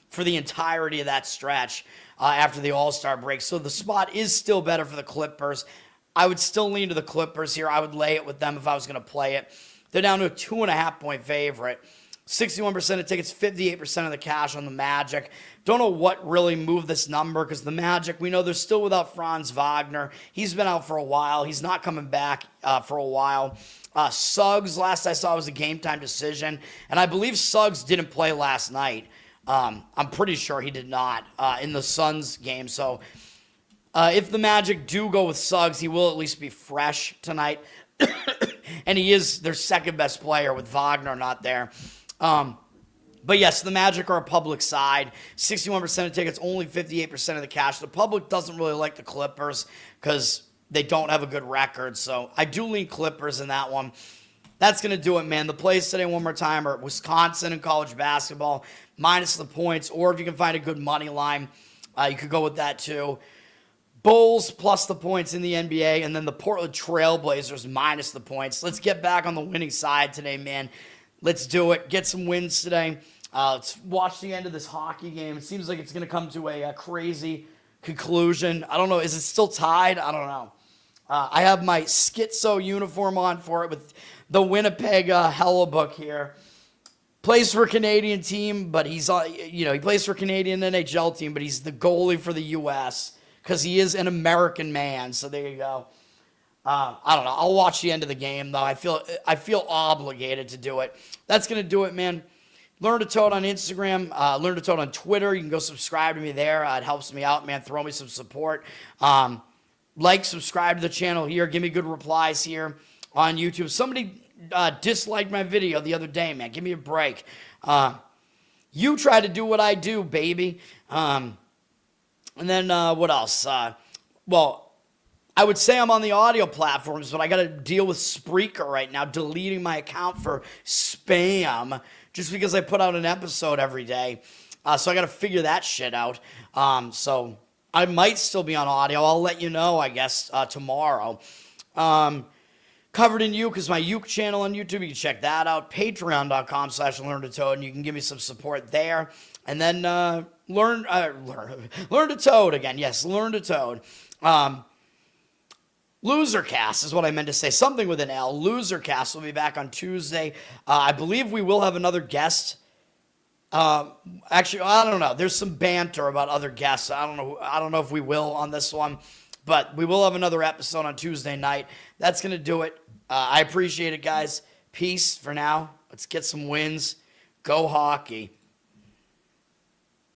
for the entirety of that stretch after the All-Star break. So the spot is still better for the Clippers. I would still lean to the Clippers here. I would lay it with them if I was going to play it. They're down to a 2.5-point favorite. 61% of tickets, 58% of the cash on the Magic. Don't know what really moved this number, because the Magic, we know they're still without Franz Wagner. He's been out for a while. He's not coming back for a while. Suggs, last I saw, was a game-time decision, and I believe Suggs didn't play last night. I'm pretty sure he did not in the Suns game. So if the Magic do go with Suggs, he will at least be fresh tonight. And he is their second-best player with Wagner not there. But yes, the Magic are a public side. 61% of tickets, only 58% of the cash. The public doesn't really like the Clippers because they don't have a good record. So I do lean Clippers in that one. That's going to do it, man. The plays today, one more time, are Wisconsin in college basketball, minus the points. Or if you can find a good money line, you could go with that too. Bulls plus the points in the NBA, and then the Portland Trail Blazers minus the points. Let's get back on the winning side today, man. Let's do it. Get some wins today. Let's watch the end of this hockey game. It seems like it's going to come to a crazy conclusion. I don't know. Is it still tied? I don't know. I have my schizo uniform on for it with the Winnipeg Hellebuck here. Plays for a Canadian team, but he plays for a Canadian NHL team, but he's the goalie for the U.S. because he is an American man. So there you go. I don't know. I'll watch the end of the game, though. I feel obligated to do it. That's going to do it, man. Learn to Toad on Instagram. Learn to Toad on Twitter. You can go subscribe to me there. It helps me out, man. Throw me some support. Subscribe to the channel here. Give me good replies here on YouTube. Somebody disliked my video the other day, man. Give me a break. You try to do what I do, baby. And then what else? I would say I'm on the audio platforms, but I got to deal with Spreaker right now, deleting my account for spam just because I put out an episode every day. So I got to figure that shit out. So I might still be on audio. I'll let you know, I guess, tomorrow. Covered in Uke is my Uke channel on YouTube. You can check that out. Patreon.com/LearnToToad, and you can give me some support there. And then learn to Toad again. Yes, Learn to Toad. Losercast is what I meant to say. Something with an L. Losercast will be back on Tuesday. I believe we will have another guest. Actually, I don't know. There's some banter about other guests. I don't know if we will on this one, but we will have another episode on Tuesday night. That's going to do it. I appreciate it, guys. Peace for now. Let's get some wins. Go hockey.